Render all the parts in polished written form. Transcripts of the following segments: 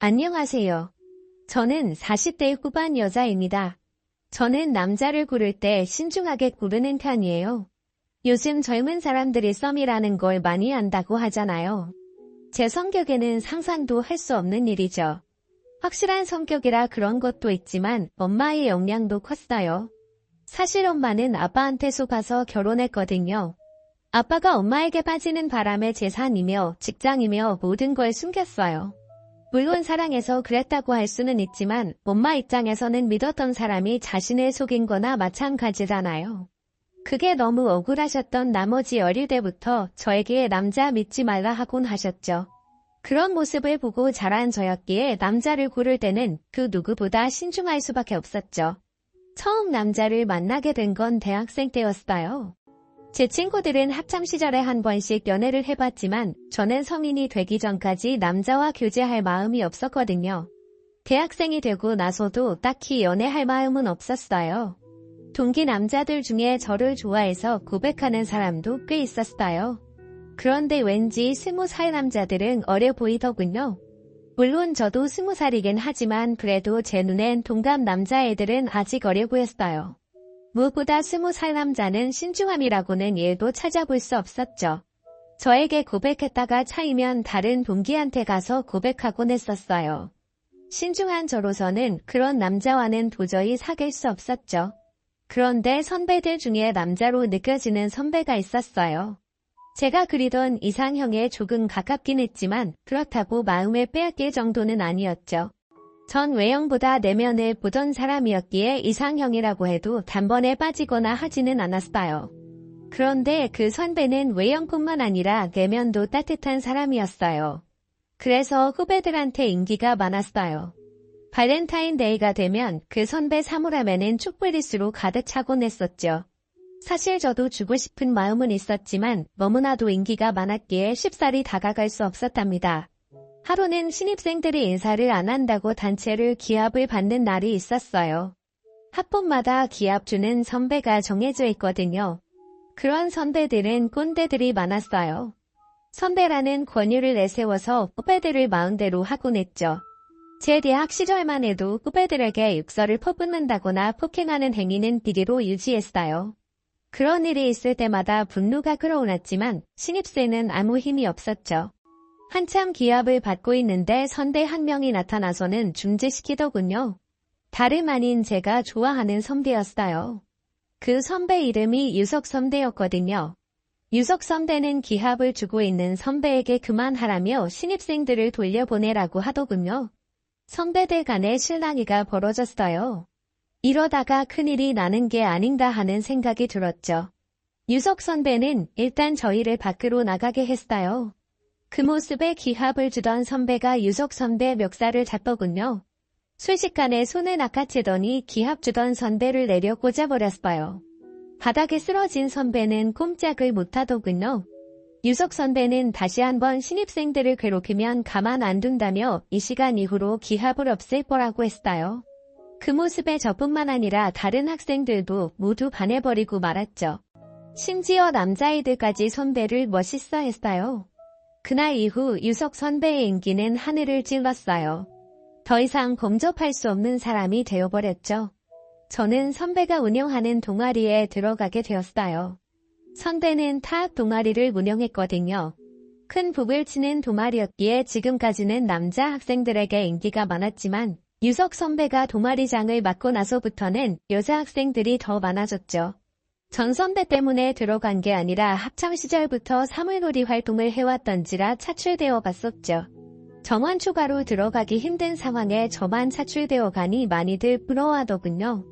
안녕하세요. 저는 40대 후반 여자입니다. 저는 남자를 고를 때 신중하게 고르는 편이에요. 요즘 젊은 사람들이 썸이라는 걸 많이 한다고 하잖아요. 제 성격에는 상상도 할 수 없는 일이죠. 확실한 성격이라 그런 것도 있지만 엄마의 영향도 컸어요. 사실 엄마는 아빠한테 속아서 결혼했거든요. 아빠가 엄마에게 빠지는 바람에 재산이며 직장이며 모든 걸 숨겼어요. 물론 사랑해서 그랬다고 할 수는 있지만 엄마 입장에서는 믿었던 사람이 자신을 속인 거나 마찬가지잖아요. 그게 너무 억울하셨던 나머지 어릴 때부터 저에게 남자 믿지 말라 하곤 하셨죠. 그런 모습을 보고 자란 저였기에 남자를 고를 때는 그 누구보다 신중할 수밖에 없었죠. 처음 남자를 만나게 된 건 대학생 때였어요. 제 친구들은 학창시절에 한 번씩 연애를 해봤지만 저는 성인이 되기 전까지 남자와 교제할 마음이 없었거든요. 대학생이 되고 나서도 딱히 연애할 마음은 없었어요. 동기 남자들 중에 저를 좋아해서 고백하는 사람도 꽤 있었어요. 그런데 왠지 20살 남자들은 어려 보이더군요. 물론 저도 20살이긴 하지만 그래도 제 눈엔 동갑 남자애들은 아직 어려 보였어요. 무엇보다 20살 남자는 신중함이라고는 1도 찾아볼 수 없었죠. 저에게 고백했다가 차이면 다른 동기한테 가서 고백하곤 했었어요. 신중한 저로서는 그런 남자와는 도저히 사귈 수 없었죠. 그런데 선배들 중에 남자로 느껴지는 선배가 있었어요. 제가 그리던 이상형에 조금 가깝긴 했지만 그렇다고 마음을 빼앗길 정도는 아니었죠. 전 외형보다 내면을 보던 사람이었기에 이상형이라고 해도 단번에 빠지거나 하지는 않았어요. 그런데 그 선배는 외형뿐만 아니라 내면도 따뜻한 사람이었어요. 그래서 후배들한테 인기가 많았어요. 발렌타인데이가 되면 그 선배 사물함에는 촛불리스로 가득 차곤 했었죠. 사실 저도 주고 싶은 마음은 있었지만 너무나도 인기가 많았기에 쉽사리 다가갈 수 없었답니다. 하루는 신입생들이 인사를 안 한다고 단체를 기합을 받는 날이 있었어요. 학번마다 기합 주는 선배가 정해져 있거든요. 그런 선배들은 꼰대들이 많았어요. 선배라는 권유를 내세워서 후배들을 마음대로 하곤 했죠. 제 대학 시절만 해도 후배들에게 육설을 퍼붓는다거나 폭행하는 행위는 비리로 유지했어요. 그런 일이 있을 때마다 분노가 끌어올랐지만 신입생은 아무 힘이 없었죠. 한참 기합을 받고 있는데 선배 한 명이 나타나서는 중지시키더군요. 다름 아닌 제가 좋아하는 선배였어요. 그 선배 이름이 유석 선배였거든요. 유석 선배는 기합을 주고 있는 선배에게 그만하라며 신입생들을 돌려보내라고 하더군요. 선배들 간에 실랑이가 벌어졌어요. 이러다가 큰일이 나는 게 아닌가 하는 생각이 들었죠. 유석 선배는 일단 저희를 밖으로 나가게 했어요. 그 모습에 기합을 주던 선배가 유석 선배 멱살을 잡더군요. 순식간에 손을 낚아채더니 기합 주던 선배를 내려 꽂아버렸어요. 바닥에 쓰러진 선배는 꼼짝을 못하더군요. 유석 선배는 다시 한번 신입생들을 괴롭히면 가만 안 둔다며 이 시간 이후로 기합을 없앨 거라고 했어요. 그 모습에 저뿐만 아니라 다른 학생들도 모두 반해버리고 말았죠. 심지어 남자애들까지 선배를 멋있어 했어요. 그날 이후 유석 선배의 인기는 하늘을 찔렀어요. 더 이상 범접할 수 없는 사람이 되어버렸죠. 저는 선배가 운영하는 동아리에 들어가게 되었어요. 선배는 타악 동아리를 운영했거든요. 큰 북을 치는 동아리였기에 지금까지는 남자 학생들에게 인기가 많았지만 유석 선배가 동아리장을 맡고 나서부터는 여자 학생들이 더 많아졌죠. 전 선배 때문에 들어간 게 아니라 학창시절부터 사물놀이 활동을 해왔던지라 차출되어 봤었죠. 정원 추가로 들어가기 힘든 상황에 저만 차출되어 가니 많이들 부러워하더군요.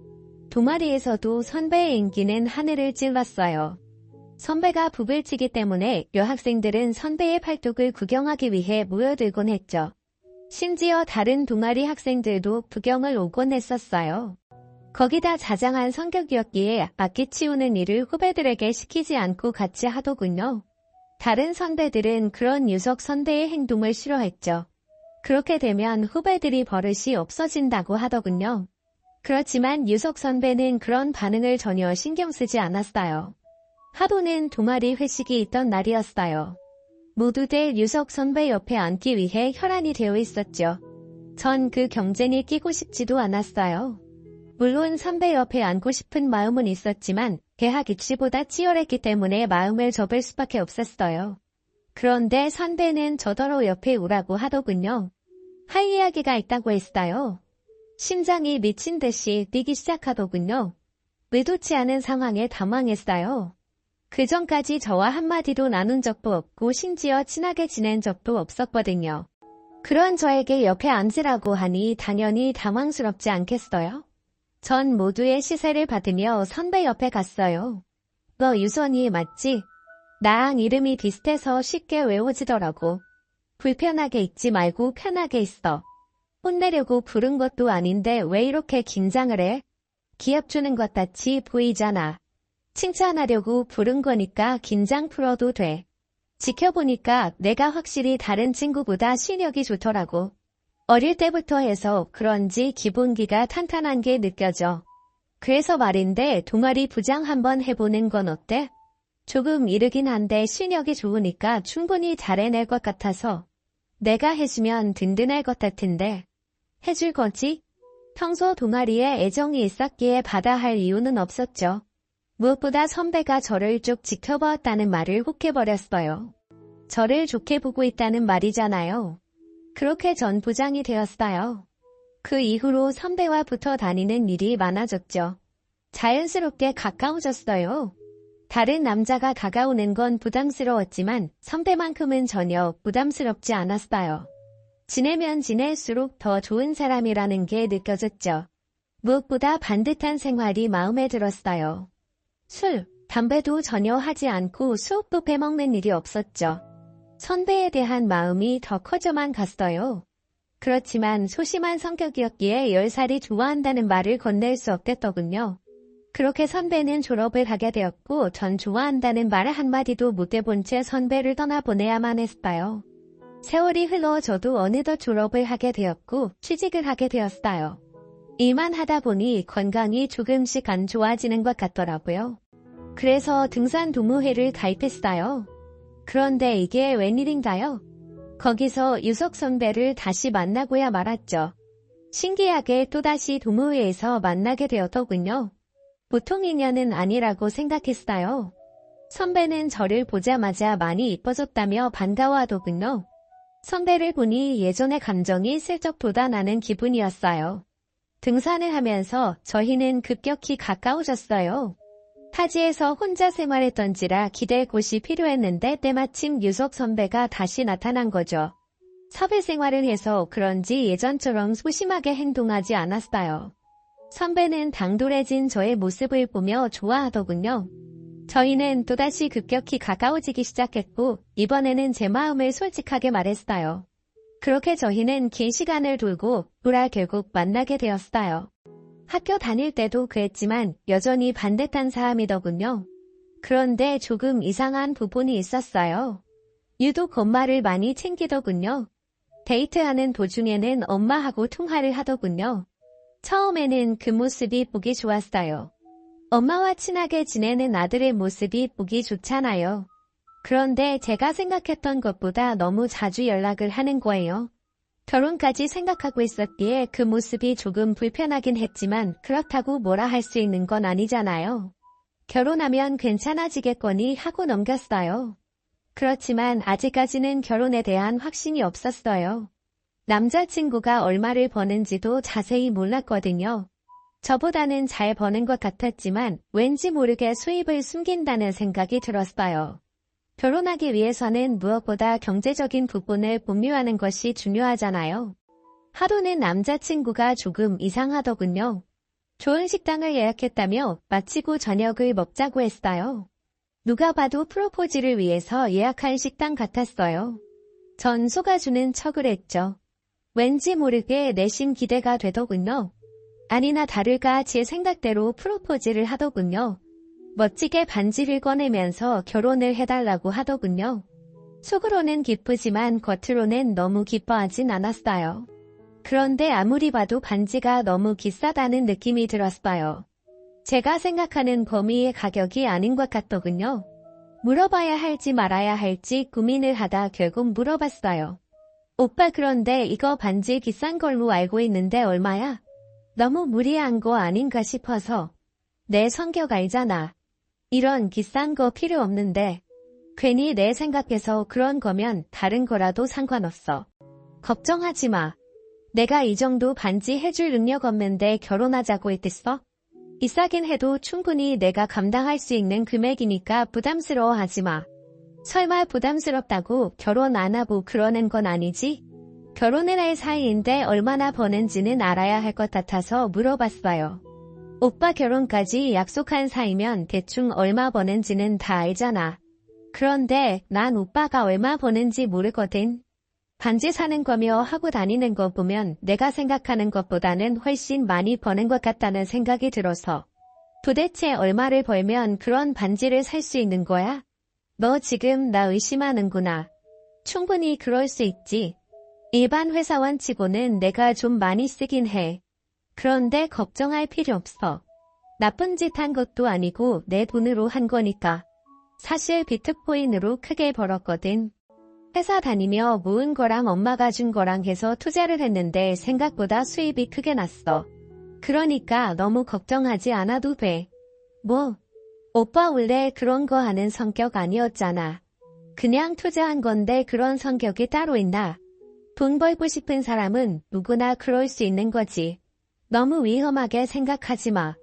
동아리에서도 선배의 인기는 하늘을 찔렀어요. 선배가 북을 치기 때문에 여학생들은 선배의 팔뚝을 구경하기 위해 모여들곤 했죠. 심지어 다른 동아리 학생들도 구경을 오곤 했었어요. 거기다 자장한 성격이었기에 악기 치우는 일을 후배들에게 시키지 않고 같이 하더군요. 다른 선배들은 그런 유석 선배의 행동을 싫어했죠. 그렇게 되면 후배들이 버릇이 없어진다고 하더군요. 그렇지만 유석 선배는 그런 반응을 전혀 신경 쓰지 않았어요. 하루는 동아리 회식이 있던 날이었어요. 모두들 유석 선배 옆에 앉기 위해 혈안이 되어 있었죠. 전 그 경쟁에 끼고 싶지도 않았어요. 물론 선배 옆에 앉고 싶은 마음은 있었지만 대학 입시보다 치열했기 때문에 마음을 접을 수밖에 없었어요. 그런데 선배는 저더러 옆에 오라고 하더군요. 할 이야기가 있다고 했어요. 심장이 미친 듯이 뛰기 시작하더군요. 의도치 않은 상황에 당황했어요. 그 전까지 저와 한마디도 나눈 적도 없고 심지어 친하게 지낸 적도 없었거든요. 그런 저에게 옆에 앉으라고 하니 당연히 당황스럽지 않겠어요? 전 모두의 시세를 받으며 선배 옆에 갔어요. 너 유선이 맞지? 나랑 이름이 비슷해서 쉽게 외워지더라고. 불편하게 있지 말고 편하게 있어. 혼내려고 부른 것도 아닌데 왜 이렇게 긴장을 해? 기합 주는 것 같이 보이잖아. 칭찬하려고 부른 거니까 긴장 풀어도 돼. 지켜보니까 내가 확실히 다른 친구보다 실력이 좋더라고. 어릴 때부터 해서 그런지 기본기가 탄탄한 게 느껴져. 그래서 말인데 동아리 부장 한번 해보는 건 어때? 조금 이르긴 한데 실력이 좋으니까 충분히 잘해낼 것 같아서. 내가 해주면 든든할 것 같은데. 해줄 거지? 평소 동아리에 애정이 있었기에 받아 할 이유는 없었죠. 무엇보다 선배가 저를 쭉 지켜보았다는 말을 혹해버렸어요. 저를 좋게 보고 있다는 말이잖아요. 그렇게 전 부장이 되었어요. 그 이후로 선배와 붙어 다니는 일이 많아졌죠. 자연스럽게 가까워졌어요. 다른 남자가 다가오는 건 부담스러웠지만 선배만큼은 전혀 부담스럽지 않았어요. 지내면 지낼수록 더 좋은 사람이라는 게 느껴졌죠. 무엇보다 반듯한 생활이 마음에 들었어요. 술, 담배도 전혀 하지 않고 수업도 빼먹는 일이 없었죠. 선배에 대한 마음이 더 커져만 갔어요. 그렇지만 소심한 성격이었기에 10살이 좋아한다는 말을 건넬 수 없겠더군요. 그렇게 선배는 졸업을 하게 되었고 전 좋아한다는 말 한마디도 못 해본 채 선배를 떠나보내야만 했어요. 세월이 흘러 저도 어느덧 졸업을 하게 되었고 취직을 하게 되었어요. 일만 하다 보니 건강이 조금씩 안 좋아지는 것 같더라고요. 그래서 등산 동호회를 가입했어요. 그런데 이게 웬일인가요? 거기서 유석 선배를 다시 만나고야 말았죠. 신기하게 또다시 동호회에서 만나게 되었더군요. 보통 인연은 아니라고 생각했어요. 선배는 저를 보자마자 많이 이뻐졌다며 반가워하더군요. 선배를 보니 예전의 감정이 슬쩍 돋아나는 기분이었어요. 등산을 하면서 저희는 급격히 가까워졌어요. 타지에서 혼자 생활했던지라 기댈 곳이 필요했는데 때마침 유석 선배가 다시 나타난 거죠. 사회 생활을 해서 그런지 예전처럼 소심하게 행동하지 않았어요. 선배는 당돌해진 저의 모습을 보며 좋아하더군요. 저희는 또다시 급격히 가까워지기 시작했고 이번에는 제 마음을 솔직하게 말했어요. 그렇게 저희는 긴 시간을 돌고 돌아 결국 만나게 되었어요. 학교 다닐 때도 그랬지만 여전히 반듯한 사람이더군요. 그런데 조금 이상한 부분이 있었어요. 유독 엄마를 많이 챙기더군요. 데이트하는 도중에는 엄마하고 통화를 하더군요. 처음에는 그 모습이 보기 좋았어요. 엄마와 친하게 지내는 아들의 모습이 보기 좋잖아요. 그런데 제가 생각했던 것보다 너무 자주 연락을 하는 거예요. 결혼까지 생각하고 있었기에 그 모습이 조금 불편하긴 했지만 그렇다고 뭐라 할 수 있는 건 아니잖아요. 결혼하면 괜찮아지겠거니 하고 넘겼어요. 그렇지만 아직까지는 결혼에 대한 확신이 없었어요. 남자친구가 얼마를 버는지도 자세히 몰랐거든요. 저보다는 잘 버는 것 같았지만 왠지 모르게 수입을 숨긴다는 생각이 들었어요. 결혼하기 위해서는 무엇보다 경제적인 부분을 분명하는 것이 중요하잖아요. 하루는 남자친구가 조금 이상하더군요. 좋은 식당을 예약했다며 마치고 저녁을 먹자고 했어요. 누가 봐도 프로포즈를 위해서 예약한 식당 같았어요. 전 속아주는 척을 했죠. 왠지 모르게 내심 기대가 되더군요. 아니나 다를까 제 생각대로 프로포즈를 하더군요. 멋지게 반지를 꺼내면서 결혼을 해달라고 하더군요. 속으로는 기쁘지만 겉으로는 너무 기뻐하진 않았어요. 그런데 아무리 봐도 반지가 너무 비싸다는 느낌이 들었어요. 제가 생각하는 범위의 가격이 아닌 것 같더군요. 물어봐야 할지 말아야 할지 고민을 하다 결국 물어봤어요. 오빠 그런데 이거 반지 비싼 걸로 알고 있는데 얼마야? 너무 무리한 거 아닌가 싶어서. 내 성격 알잖아. 이런 비싼 거 필요 없는데. 괜히 내 생각해서 그런 거면 다른 거라도 상관없어. 걱정하지 마. 내가 이 정도 반지 해줄 능력 없는데 결혼하자고 했겠어? 비싸긴 해도 충분히 내가 감당할 수 있는 금액이니까 부담스러워하지 마. 설마 부담스럽다고 결혼 안 하고 그러는 건 아니지? 결혼을 할 사이인데 얼마나 버는지는 알아야 할 것 같아서 물어봤어요. 오빠 결혼까지 약속한 사이면 대충 얼마 버는지는 다 알잖아. 그런데 난 오빠가 얼마 버는지 모르거든. 반지 사는 거며 하고 다니는 거 보면 내가 생각하는 것보다는 훨씬 많이 버는 것 같다는 생각이 들어서. 도대체 얼마를 벌면 그런 반지를 살 수 있는 거야? 너 지금 나 의심하는구나. 충분히 그럴 수 있지. 일반 회사원 치고는 내가 좀 많이 쓰긴 해. 그런데 걱정할 필요 없어. 나쁜 짓 한 것도 아니고 내 돈으로 한 거니까. 사실 비트코인으로 크게 벌었거든. 회사 다니며 모은 거랑 엄마가 준 거랑 해서 투자를 했는데 생각보다 수입이 크게 났어. 그러니까 너무 걱정하지 않아도 돼. 뭐? 오빠 원래 그런 거 하는 성격 아니었잖아. 그냥 투자한 건데 그런 성격이 따로 있나? 돈 벌고 싶은 사람은 누구나 그럴 수 있는 거지. 너무 위험하게 생각하지 마.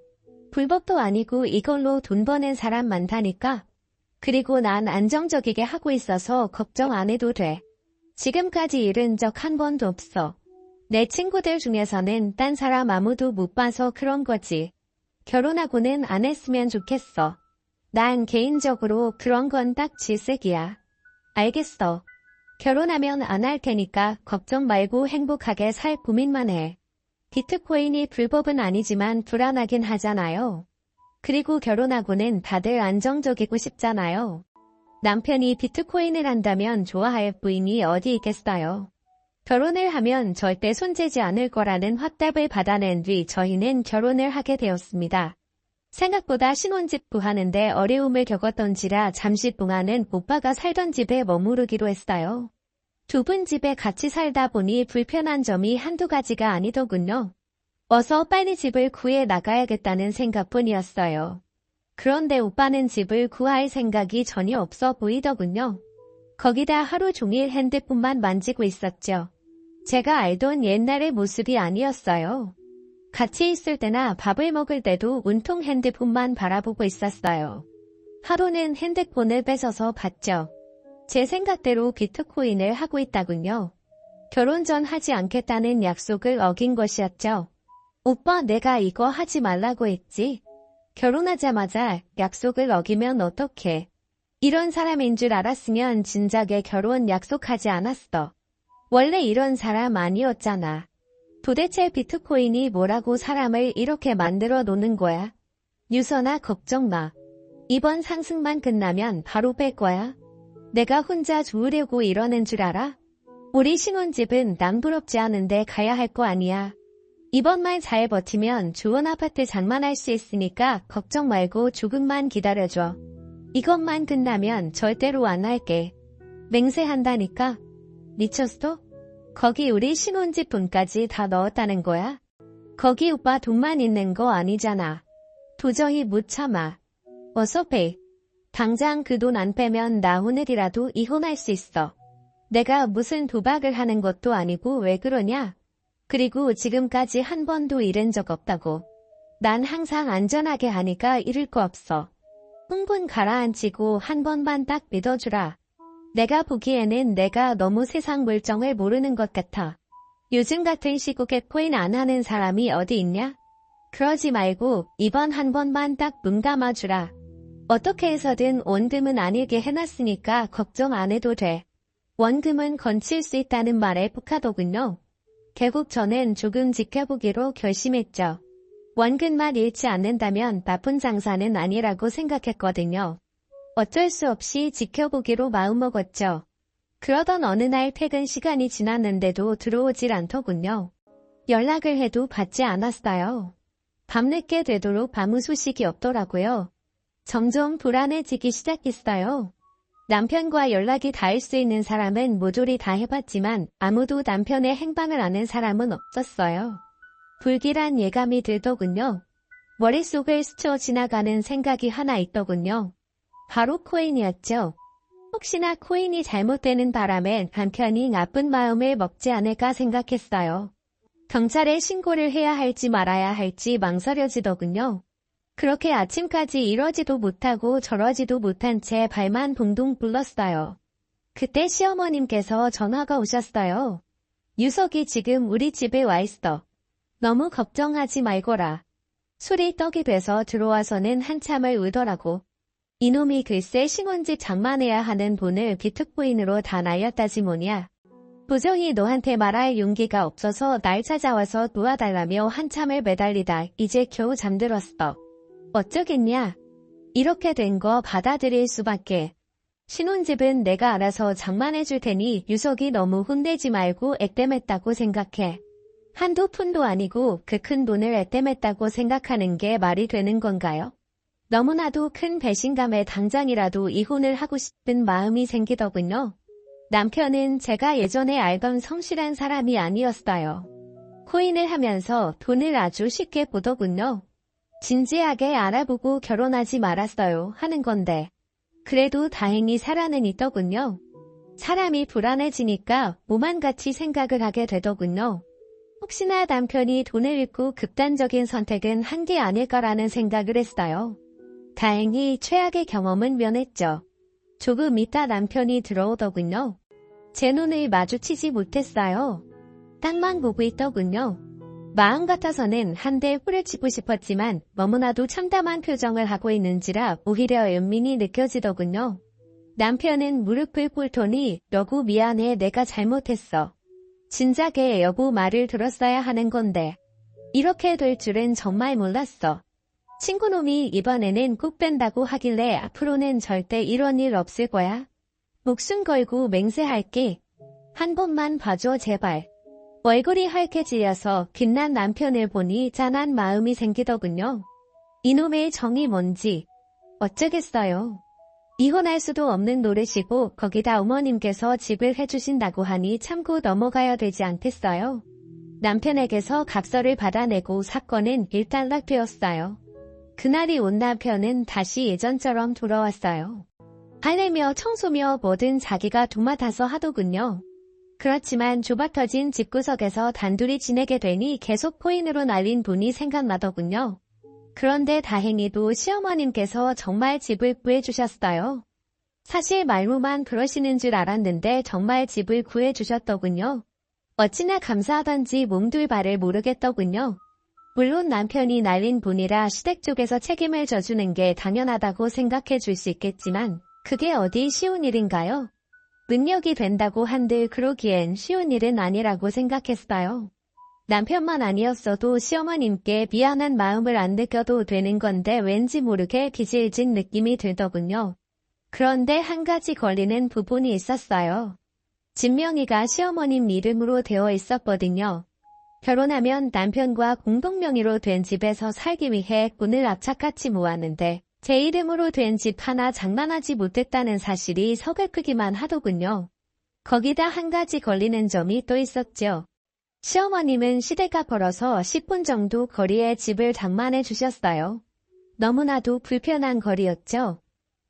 불법도 아니고 이걸로 돈 버는 사람 많다니까. 그리고 난 안정적이게 하고 있어서 걱정 안 해도 돼. 지금까지 잃은 적 한 번도 없어. 내 친구들 중에서는 딴 사람 아무도 못 봐서 그런 거지. 결혼하고는 안 했으면 좋겠어. 난 개인적으로 그런 건 딱 질색이야. 알겠어. 결혼하면 안 할 테니까 걱정 말고 행복하게 살 고민만 해. 비트코인이 불법은 아니지만 불안하긴 하잖아요. 그리고 결혼하고는 다들 안정적이고 싶잖아요. 남편이 비트코인을 한다면 좋아할 부인이 어디 있겠어요. 결혼을 하면 절대 손재지 않을 거라는 확답을 받아낸 뒤 저희는 결혼을 하게 되었습니다. 생각보다 신혼집 구하는데 어려움을 겪었던지라 잠시 동안은 오빠가 살던 집에 머무르기로 했어요. 두 분 집에 같이 살다 보니 불편한 점이 한두 가지가 아니더군요. 어서 빨리 집을 구해 나가야겠다는 생각뿐이었어요. 그런데 오빠는 집을 구할 생각이 전혀 없어 보이더군요. 거기다 하루 종일 핸드폰만 만지고 있었죠. 제가 알던 옛날의 모습이 아니었어요. 같이 있을 때나 밥을 먹을 때도 온통 핸드폰만 바라보고 있었어요. 하루는 핸드폰을 뺏어서 봤죠. 제 생각대로 비트코인을 하고 있다군요. 결혼 전 하지 않겠다는 약속을 어긴 것이었죠. 오빠 내가 이거 하지 말라고 했지. 결혼하자마자 약속을 어기면 어떡해. 이런 사람인 줄 알았으면 진작에 결혼 약속하지 않았어. 원래 이런 사람 아니었잖아. 도대체 비트코인이 뭐라고 사람을 이렇게 만들어 놓는 거야? 유선아 걱정 마. 이번 상승만 끝나면 바로 뺄 거야. 내가 혼자 좋으려고 이러는 줄 알아? 우리 신혼집은 남 부럽지 않은데 가야 할 거 아니야. 이번만 잘 버티면 좋은 아파트 장만할 수 있으니까 걱정 말고 조금만 기다려줘. 이것만 끝나면 절대로 안 할게. 맹세한다니까. 미쳤어? 거기 우리 신혼집 돈까지 다 넣었다는 거야? 거기 오빠 돈만 있는 거 아니잖아. 도저히 못 참아. 어서 빼. 당장 그 돈 안 빼면 나 오늘이라도 이혼할 수 있어. 내가 무슨 도박을 하는 것도 아니고 왜 그러냐? 그리고 지금까지 한 번도 잃은 적 없다고. 난 항상 안전하게 하니까 잃을 거 없어. 흥분 가라앉히고 한 번만 딱 믿어주라. 내가 보기에는 내가 너무 세상 물정을 모르는 것 같아. 요즘 같은 시국에 코인 안 하는 사람이 어디 있냐? 그러지 말고 이번 한 번만 딱 눈 감아주라. 어떻게 해서든 원금은 안 잃게 해놨으니까 걱정 안 해도 돼. 원금은 건칠 수 있다는 말에 북하더군요. 결국 저는 조금 지켜보기로 결심했죠. 원금만 잃지 않는다면 나쁜 장사는 아니라고 생각했거든요. 어쩔 수 없이 지켜보기로 마음먹었죠. 그러던 어느 날 퇴근 시간이 지났는데도 들어오질 않더군요. 연락을 해도 받지 않았어요. 밤늦게 되도록 아무 소식이 없더라고요. 점점 불안해지기 시작했어요. 남편과 연락이 닿을 수 있는 사람은 모조리 다 해봤지만 아무도 남편의 행방을 아는 사람은 없었어요. 불길한 예감이 들더군요. 머릿속을 스쳐 지나가는 생각이 하나 있더군요. 바로 코인이었죠. 혹시나 코인이 잘못되는 바람에 남편이 나쁜 마음을 먹지 않을까 생각했어요. 경찰에 신고를 해야 할지 말아야 할지 망설여지더군요. 그렇게 아침까지 이러지도 못하고 저러지도 못한 채 발만 동동 굴렀어요. 그때 시어머님께서 전화가 오셨어요. 유석이 지금 우리 집에 와 있어. 너무 걱정하지 말거라. 술이 떡이 돼서 들어와서는 한참을 울더라고. 이놈이 글쎄 신혼집 장만해야 하는 돈을 비트코인으로 다 날렸다지 뭐냐. 도저히 너한테 말할 용기가 없어서 날 찾아와서 도와달라며 한참을 매달리다 이제 겨우 잠들었어. 어쩌겠냐. 이렇게 된 거 받아들일 수밖에. 신혼집은 내가 알아서 장만해줄 테니 유석이 너무 혼내지 말고 액땜했다고 생각해. 한두 푼도 아니고 그 큰 돈을 액땜했다고 생각하는 게 말이 되는 건가요? 너무나도 큰 배신감에 당장이라도 이혼을 하고 싶은 마음이 생기더군요. 남편은 제가 예전에 알던 성실한 사람이 아니었어요. 코인을 하면서 돈을 아주 쉽게 보더군요. 진지하게 알아보고 결혼하지 말았어요 하는 건데. 그래도 다행히 살아는 있더군요. 사람이 불안해지니까 오만같이 생각을 하게 되더군요. 혹시나 남편이 돈을 잃고 극단적인 선택은 한 게 아닐까라는 생각을 했어요. 다행히 최악의 경험은 면했죠. 조금 있다 남편이 들어오더군요. 제 눈을 마주치지 못했어요. 땅만 보고 있더군요. 마음 같아서는 한 대 후려치고 싶었지만 너무나도 참담한 표정을 하고 있는지라 오히려 연민이 느껴지더군요. 남편은 무릎을 꿇더니 여보 미안해 내가 잘못했어. 진작에 여보 말을 들었어야 하는 건데. 이렇게 될 줄은 정말 몰랐어. 친구놈이 이번에는 꼭 뺀다고 하길래 앞으로는 절대 이런 일 없을 거야. 목숨 걸고 맹세할게. 한 번만 봐줘 제발. 얼굴이 할개지려서 빛난 남편을 보니 짠한 마음이 생기더군요. 이놈의 정이 뭔지 어쩌겠어요. 이혼할 수도 없는 노릇이고 거기다 어머님께서 집을 해주신다고 하니 참고 넘어가야 되지 않겠어요. 남편에게서 각서를 받아내고 사건은 일단락되었어요. 그날이 온 남편은 다시 예전처럼 돌아왔어요. 할래며 청소며 뭐든 자기가 도맡아서 하더군요. 그렇지만 좁아터진 집구석에서 단둘이 지내게 되니 계속 코인으로 날린 돈이 생각나더군요. 그런데 다행히도 시어머님께서 정말 집을 구해주셨어요. 사실 말로만 그러시는 줄 알았는데 정말 집을 구해주셨더군요. 어찌나 감사하던지 몸둘바를 모르겠더군요. 물론 남편이 날린 돈이라 시댁 쪽에서 책임을 져주는 게 당연하다고 생각해 줄 수 있겠지만 그게 어디 쉬운 일인가요? 능력이 된다고 한들 그러기엔 쉬운 일은 아니라고 생각했어요. 남편만 아니었어도 시어머님께 미안한 마음을 안 느껴도 되는 건데 왠지 모르게 빚을 진 느낌이 들더군요. 그런데 한 가지 걸리는 부분이 있었어요. 진명이가 시어머님 이름으로 되어 있었거든요. 결혼하면 남편과 공동명의로 된 집에서 살기 위해 돈을 악착같이 모았는데 제 이름으로 된 집 하나 장만하지 못했다는 사실이 서글프기만 하더군요. 거기다 한 가지 걸리는 점이 또 있었죠. 시어머님은 시대가 벌어서 10분 정도 거리에 집을 장만해 주셨어요. 너무나도 불편한 거리였죠.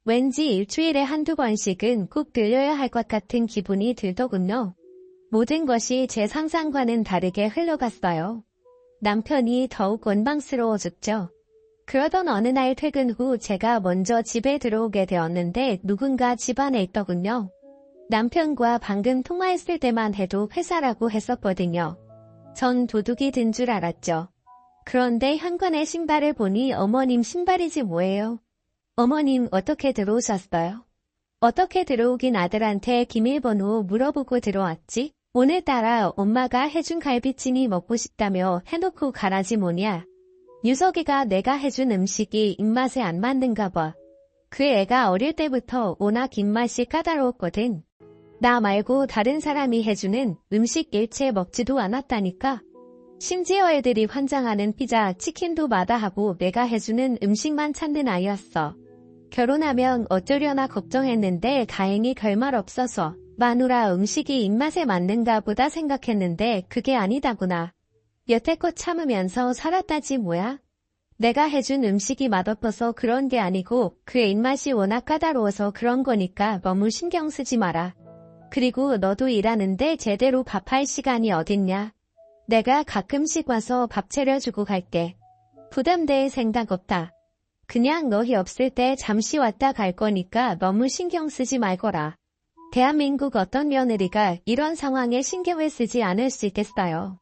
왠지 일주일에 한두 번씩은 꼭 들려야 할 것 같은 기분이 들더군요. 모든 것이 제 상상과는 다르게 흘러갔어요. 남편이 더욱 원망스러워졌죠. 그러던 어느 날 퇴근 후 제가 먼저 집에 들어오게 되었는데 누군가 집 안에 있더군요. 남편과 방금 통화했을 때만 해도 회사라고 했었거든요. 전 도둑이 든 줄 알았죠. 그런데 현관에 신발을 보니 어머님 신발이지 뭐예요. 어머님 어떻게 들어오셨어요? 어떻게 들어오긴 아들한테 기밀번호 물어보고 들어왔지? 오늘따라 엄마가 해준 갈비찜이 먹고 싶다며 해놓고 가라지 뭐냐. 유석이가 내가 해준 음식이 입맛에 안 맞는가 봐. 그 애가 어릴 때부터 워낙 입맛이 까다로웠거든. 나 말고 다른 사람이 해주는 음식 일체 먹지도 않았다니까. 심지어 애들이 환장하는 피자, 치킨도 마다하고 내가 해주는 음식만 찾는 아이였어. 결혼하면 어쩌려나 걱정했는데 다행히 별말 없어서 마누라 음식이 입맛에 맞는가 보다 생각했는데 그게 아니다구나. 여태껏 참으면서 살았다지 뭐야. 내가 해준 음식이 맛없어서 그런 게 아니고 그의 입맛이 워낙 까다로워서 그런 거니까 너무 신경 쓰지 마라. 그리고 너도 일하는데 제대로 밥할 시간이 어딨냐. 내가 가끔씩 와서 밥 차려주고 갈게. 부담될 생각 없다. 그냥 너희 없을 때 잠시 왔다 갈 거니까 너무 신경 쓰지 말거라. 대한민국 어떤 며느리가 이런 상황에 신경을 쓰지 않을 수 있겠어요.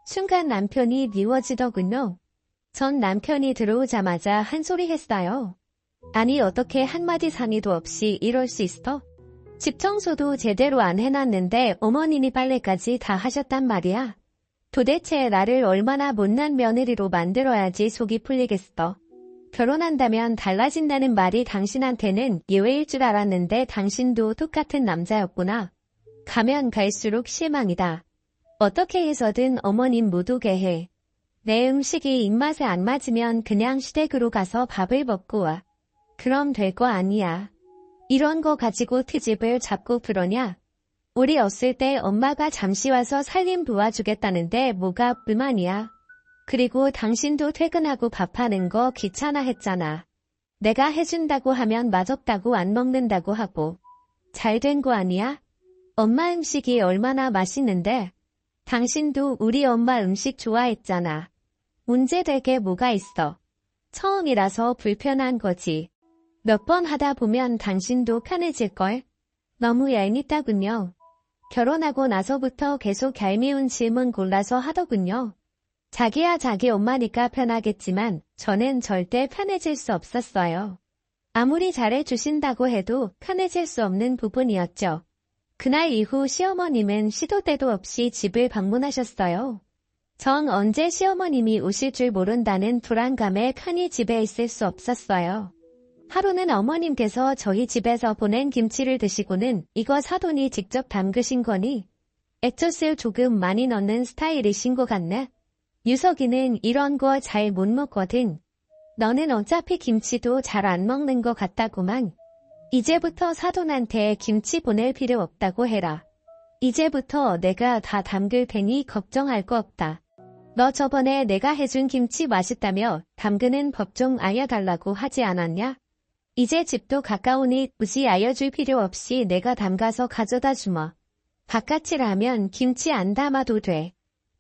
순간 남편이 미워지더군요. 전 남편이 들어오자마자 한 소리 했어요. 아니 어떻게 한마디 상의도 없이 이럴 수 있어? 집 청소도 제대로 안 해놨는데 어머님이 빨래까지 다 하셨단 말이야. 도대체 나를 얼마나 못난 며느리로 만들어야지 속이 풀리겠어. 결혼한다면 달라진다는 말이 당신한테는 예외일 줄 알았는데 당신도 똑같은 남자였구나. 가면 갈수록 실망이다. 어떻게 해서든 어머님 못 오게 해. 내 음식이 입맛에 안 맞으면 그냥 시댁으로 가서 밥을 먹고 와. 그럼 될 거 아니야. 이런 거 가지고 트집을 잡고 그러냐? 우리 없을 때 엄마가 잠시 와서 살림 도와주겠다는데 뭐가 불만이야? 그리고 당신도 퇴근하고 밥하는 거 귀찮아 했잖아. 내가 해준다고 하면 맛없다고 안 먹는다고 하고. 잘 된 거 아니야? 엄마 음식이 얼마나 맛있는데. 당신도 우리 엄마 음식 좋아했잖아. 문제될 게 뭐가 있어. 처음이라서 불편한 거지. 몇 번 하다 보면 당신도 편해질걸. 너무 얄밉다군요. 결혼하고 나서부터 계속 얄미운 질문 골라서 하더군요. 자기야 자기 엄마니까 편하겠지만 저는 절대 편해질 수 없었어요. 아무리 잘해주신다고 해도 편해질 수 없는 부분이었죠. 그날 이후 시어머님은 시도 때도 없이 집을 방문하셨어요. 전 언제 시어머님이 오실 줄 모른다는 불안감에 편히 집에 있을 수 없었어요. 하루는 어머님께서 저희 집에서 보낸 김치를 드시고는 이거 사돈이 직접 담그신 거니? 액젓을 조금 많이 넣는 스타일이신 것 같네? 유석이는 이런 거 잘 못 먹거든. 너는 어차피 김치도 잘 안 먹는 것 같다구만. 이제부터 사돈한테 김치 보낼 필요 없다고 해라. 이제부터 내가 다 담글 테니 걱정할 거 없다. 너 저번에 내가 해준 김치 맛있다며 담그는 법 좀 알려달라고 하지 않았냐? 이제 집도 가까우니 굳이 알려줄 필요 없이 내가 담가서 가져다 주마. 바깥이라면 김치 안 담아도 돼.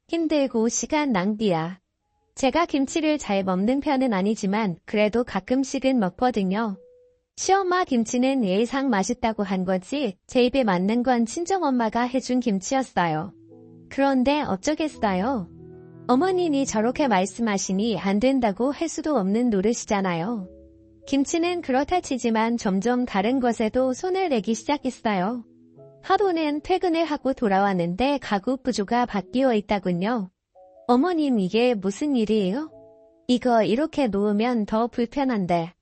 힘들고 시간 낭비야. 제가 김치를 잘 먹는 편은 아니지만 그래도 가끔씩은 먹거든요. 시엄마 김치는 예상 맛있다고 한 거지 제 입에 맞는 건 친정엄마가 해준 김치였어요. 그런데 어쩌겠어요. 어머님이 저렇게 말씀하시니 안 된다고 할 수도 없는 노릇이잖아요. 김치는 그렇다 치지만 점점 다른 것에도 손을 내기 시작했어요. 하루는 퇴근을 하고 돌아왔는데 가구 구조가 바뀌어 있다군요. 어머님 이게 무슨 일이에요? 이거 이렇게 놓으면 더 불편한데.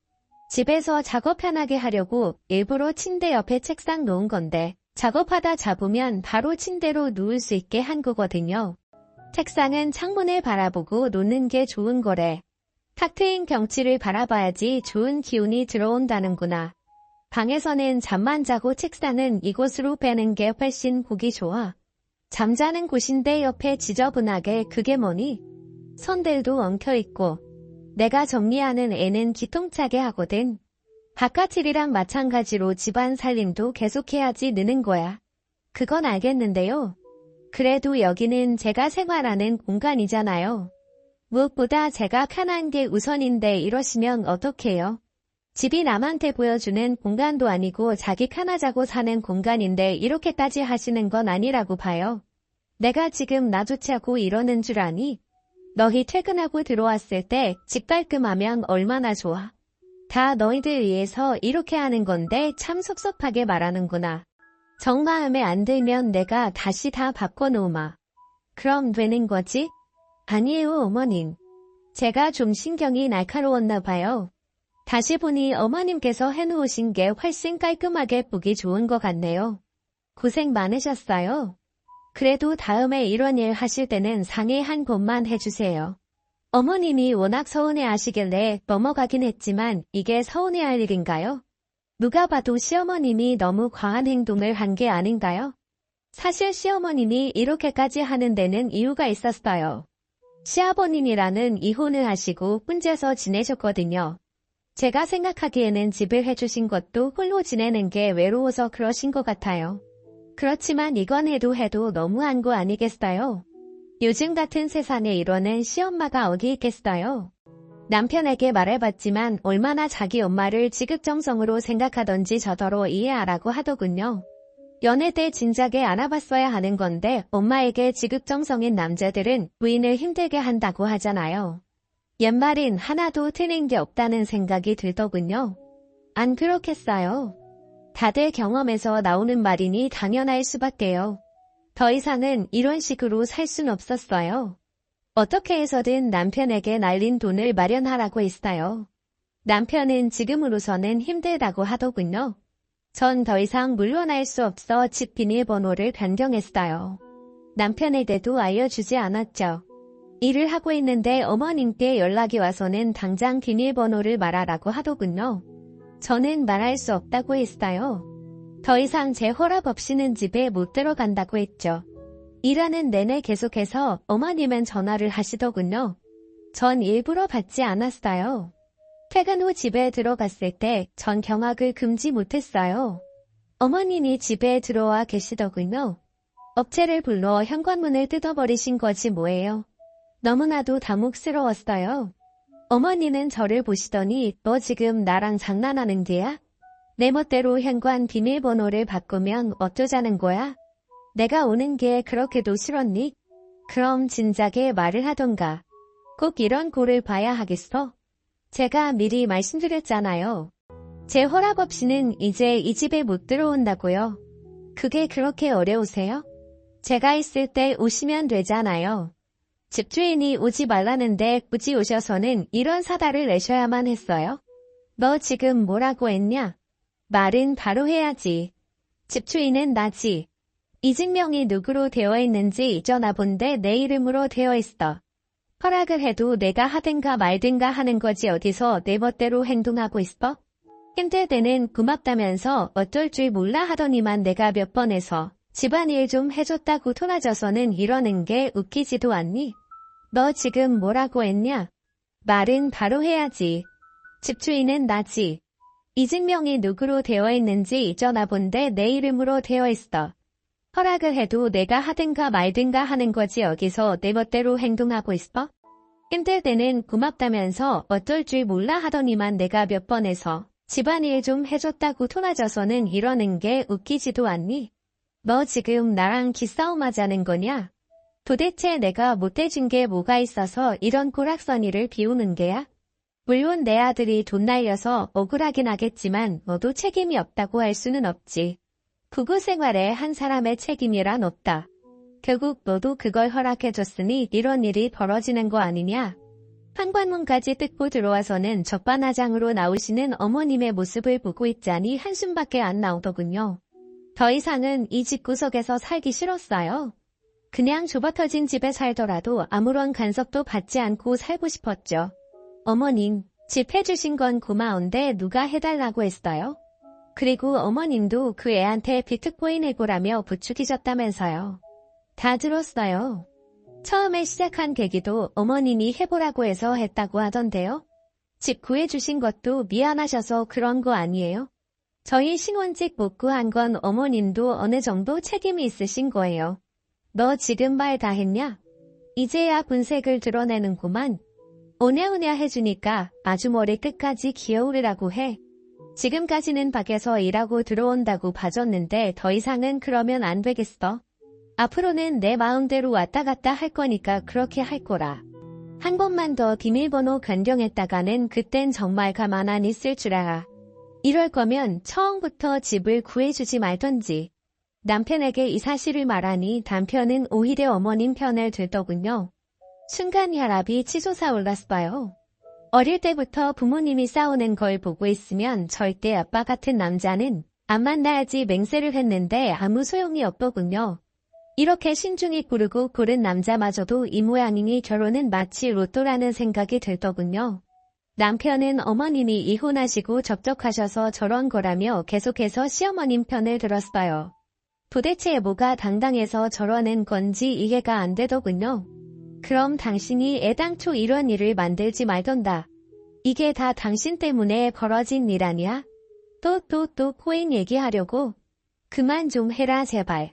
집에서 작업 편하게 하려고 일부러 침대 옆에 책상 놓은 건데 작업하다 잡으면 바로 침대로 누울 수 있게 한 거거든요. 책상은 창문을 바라보고 놓는 게 좋은 거래. 탁 트인 경치를 바라봐야지 좋은 기운이 들어온다는구나. 방에서는 잠만 자고 책상은 이곳으로 빼는 게 훨씬 보기 좋아. 잠자는 곳인데 옆에 지저분하게 그게 뭐니? 선들도 엉켜있고. 내가 정리하는 애는 기통차게 하거든. 바깥 일이랑 마찬가지로 집안 살림도 계속해야지 느는 거야. 그건 알겠는데요. 그래도 여기는 제가 생활하는 공간이잖아요. 무엇보다 제가 편한 게 우선인데 이러시면 어떡해요? 집이 남한테 보여주는 공간도 아니고 자기 편하자고 사는 공간인데 이렇게까지 하시는 건 아니라고 봐요. 내가 지금 나조차 하고 이러는 줄 아니? 너희 퇴근하고 들어왔을 때 집 깔끔하면 얼마나 좋아. 다 너희들 위해서 이렇게 하는 건데 참 섭섭하게 말하는구나. 정 마음에 안 들면 내가 다시 다 바꿔놓으마. 그럼 되는 거지? 아니에요 어머님. 제가 좀 신경이 날카로웠나 봐요. 다시 보니 어머님께서 해놓으신 게 훨씬 깔끔하게 보기 좋은 것 같네요. 고생 많으셨어요. 그래도 다음에 이런 일 하실 때는 상의 한 번만 해주세요. 어머님이 워낙 서운해하시길래 넘어가긴 했지만 이게 서운해할 일인가요? 누가 봐도 시어머님이 너무 과한 행동을 한 게 아닌가요? 사실 시어머님이 이렇게까지 하는 데는 이유가 있었어요. 시아버님이라는 이혼을 하시고 혼자서 지내셨거든요. 제가 생각하기에는 집을 해주신 것도 홀로 지내는 게 외로워서 그러신 것 같아요. 그렇지만 이건 해도 너무한 거 아니겠어요? 요즘 같은 세상에 이러는 시엄마가 어디 있겠어요? 남편에게 말해봤지만 얼마나 자기 엄마를 지극정성으로 생각하던지 저더러 이해하라고 하더군요. 연애 때 진작에 알아봤어야 하는 건데 엄마에게 지극정성인 남자들은 부인을 힘들게 한다고 하잖아요. 옛말인 하나도 틀린 게 없다는 생각이 들더군요. 안 그렇겠어요? 다들 경험에서 나오는 말이니 당연할 수밖에요. 더 이상은 이런 식으로 살 순 없었어요. 어떻게 해서든 남편에게 날린 돈을 마련하라고 했어요. 남편은 지금으로서는 힘들다고 하더군요. 전 더 이상 물러날 수 없어 집 비밀번호를 변경했어요. 남편에게도 알려주지 않았죠. 일을 하고 있는데 어머님께 연락이 와서는 당장 비밀번호를 말하라고 하더군요. 저는 말할 수 없다고 했어요. 더 이상 제 허락 없이는 집에 못 들어간다고 했죠. 일하는 내내 계속해서 어머님은 전화를 하시더군요. 전 일부러 받지 않았어요. 퇴근 후 집에 들어갔을 때 전 경악을 금지 못했어요. 어머님이 집에 들어와 계시더군요. 업체를 불러 현관문을 뜯어버리신 거지 뭐예요. 너무나도 당혹스러웠어요. 어머니는 저를 보시더니 너 지금 나랑 장난하는 게야? 내 멋대로 현관 비밀번호를 바꾸면 어쩌자는 거야? 내가 오는 게 그렇게도 싫었니? 그럼 진작에 말을 하던가. 꼭 이런 꼴을 봐야 하겠어? 제가 미리 말씀드렸잖아요. 제 허락 없이는 이제 이 집에 못 들어온다고요. 그게 그렇게 어려우세요? 제가 있을 때 오시면 되잖아요. 집주인이 오지 말라는데 굳이 오셔서는 이런 사달을 내셔야만 했어요? 너 지금 뭐라고 했냐? 말은 바로 해야지. 집주인은 나지. 이 증명이 누구로 되어 있는지 전화본데 내 이름으로 되어 있어. 허락을 해도 내가 하든가 말든가 하는 거지 어디서 내 멋대로 행동하고 있어? 힘들 때는 고맙다면서 어쩔 줄 몰라 하더니만 내가 몇 번 해서 집안일 좀 해줬다고 토라져서는 이러는 게 웃기지도 않니? 너 지금 뭐라고 했냐? 말은 바로 해야지. 집주인은 나지. 이 증명이 누구로 되어 있는지 전화본데 내 이름으로 되어 있어. 허락을 해도 내가 하든가 말든가 하는 거지 여기서 내 멋대로 행동하고 있어? 힘들 때는 고맙다면서 어쩔 줄 몰라 하더니만 내가 몇 번 해서 집안일 좀 해줬다고 토라져서는 이러는 게 웃기지도 않니? 너 지금 나랑 기싸움 하자는 거냐? 도대체 내가 못해준 게 뭐가 있어서 이런 꼬락서니를 비우는 게야? 물론 내 아들이 돈 날려서 억울하긴 하겠지만 너도 책임이 없다고 할 수는 없지. 부부 생활에 한 사람의 책임이란 없다. 결국 너도 그걸 허락해줬으니 이런 일이 벌어지는 거 아니냐? 현관문까지 뜯고 들어와서는 적반하장으로 나오시는 어머님의 모습을 보고 있자니 한숨밖에 안 나오더군요. 더 이상은 이 집구석에서 살기 싫었어요. 그냥 좁아터진 집에 살더라도 아무런 간섭도 받지 않고 살고 싶었죠. 어머님, 집 해주신 건 고마운데 누가 해달라고 했어요? 그리고 어머님도 그 애한테 비트코인 해보라며 부추기셨다면서요. 다 들었어요. 처음에 시작한 계기도 어머님이 해보라고 해서 했다고 하던데요. 집 구해주신 것도 미안하셔서 그런 거 아니에요? 저희 신혼집 못 구한 건 어머님도 어느 정도 책임이 있으신 거예요. 너 지금 말 다 했냐? 이제야 본색을 드러내는구만. 오냐오냐 해주니까 아주 머리 끝까지 기어오르라고 해. 지금까지는 밖에서 일하고 들어온다고 봐줬는데 더 이상은 그러면 안 되겠어. 앞으로는 내 마음대로 왔다 갔다 할 거니까 그렇게 할 거라. 한 번만 더 비밀번호 변경했다가는 그땐 정말 가만 안 있을 줄 알아. 이럴 거면 처음부터 집을 구해주지 말던지. 남편에게 이 사실을 말하니 남편은 오히려 어머님 편을 들더군요. 순간 혈압이 치솟아 올랐어요. 어릴 때부터 부모님이 싸우는 걸 보고 있으면 절대 아빠 같은 남자는 안 만나야지 맹세를 했는데 아무 소용이 없더군요. 이렇게 신중히 고르고 고른 남자마저도 이 모양이니 결혼은 마치 로또라는 생각이 들더군요. 남편은 어머님이 이혼하시고 접촉하셔서 저런 거라며 계속해서 시어머님 편을 들었어요. 도대체 뭐가 당당해서 저러는 건지 이해가 안 되더군요. 그럼 당신이 애당초 이런 일을 만들지 말던다. 이게 다 당신 때문에 벌어진 일 아니야? 또 코인 얘기하려고? 그만 좀 해라 제발.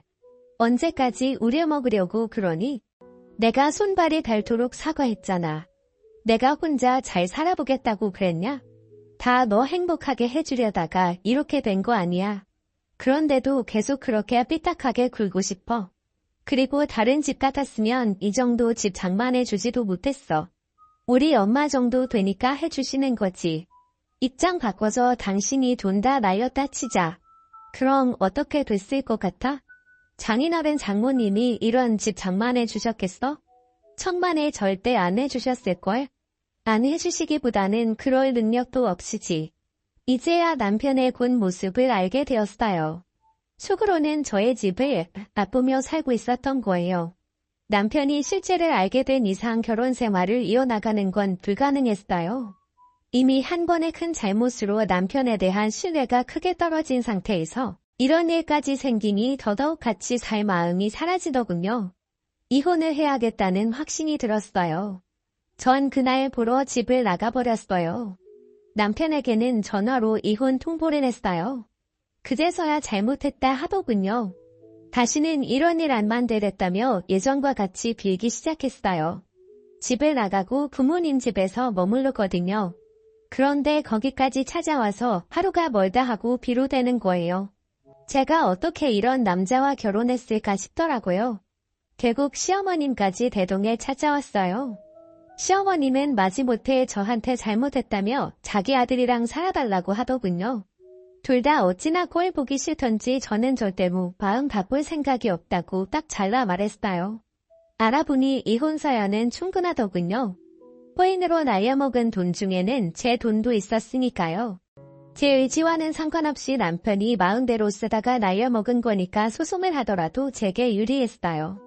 언제까지 우려먹으려고 그러니? 내가 손발이 닳도록 사과했잖아. 내가 혼자 잘 살아보겠다고 그랬냐? 다 너 행복하게 해주려다가 이렇게 된 거 아니야. 그런데도 계속 그렇게 삐딱하게 굴고 싶어. 그리고 다른 집 같았으면 이 정도 집 장만해주지도 못했어. 우리 엄마 정도 되니까 해주시는 거지. 입장 바꿔서 당신이 돈 다 날렸다 치자. 그럼 어떻게 됐을 것 같아? 장인어른 장모님이 이런 집 장만해 주셨겠어? 천만에 절대 안 해주셨을걸? 안 해주시기보다는 그럴 능력도 없이지. 이제야 남편의 본 모습을 알게 되었어요. 속으로는 저의 집을 나쁘며 살고 있었던 거예요. 남편이 실제를 알게 된 이상 결혼 생활을 이어나가는 건 불가능했어요. 이미 한 번의 큰 잘못으로 남편에 대한 신뢰가 크게 떨어진 상태에서 이런 일까지 생기니 더더욱 같이 살 마음이 사라지더군요. 이혼을 해야겠다는 확신이 들었어요. 전 그날 보러 집을 나가버렸어요. 남편에게는 전화로 이혼 통보를 했어요. 그제서야 잘못했다 하더군요. 다시는 이런 일 안 만들겠다며 예전과 같이 빌기 시작했어요. 집을 나가고 부모님 집에서 머무르거든요. 그런데 거기까지 찾아와서 하루가 멀다 하고 비로되는 거예요. 제가 어떻게 이런 남자와 결혼했을까 싶더라고요. 결국 시어머님까지 대동에 찾아왔어요. 시어머님은 마지못해 저한테 잘못했다며 자기 아들이랑 살아달라고 하더군요. 둘 다 어찌나 꼴 보기 싫던지 저는 절대로 마음 바꿀 생각이 없다고 딱 잘라 말했어요. 알아보니 이혼 사연은 충분하더군요. 코인으로 날려먹은 돈 중에는 제 돈도 있었으니까요. 제 의지와는 상관없이 남편이 마음대로 쓰다가 날려먹은 거니까 소송을 하더라도 제게 유리했어요.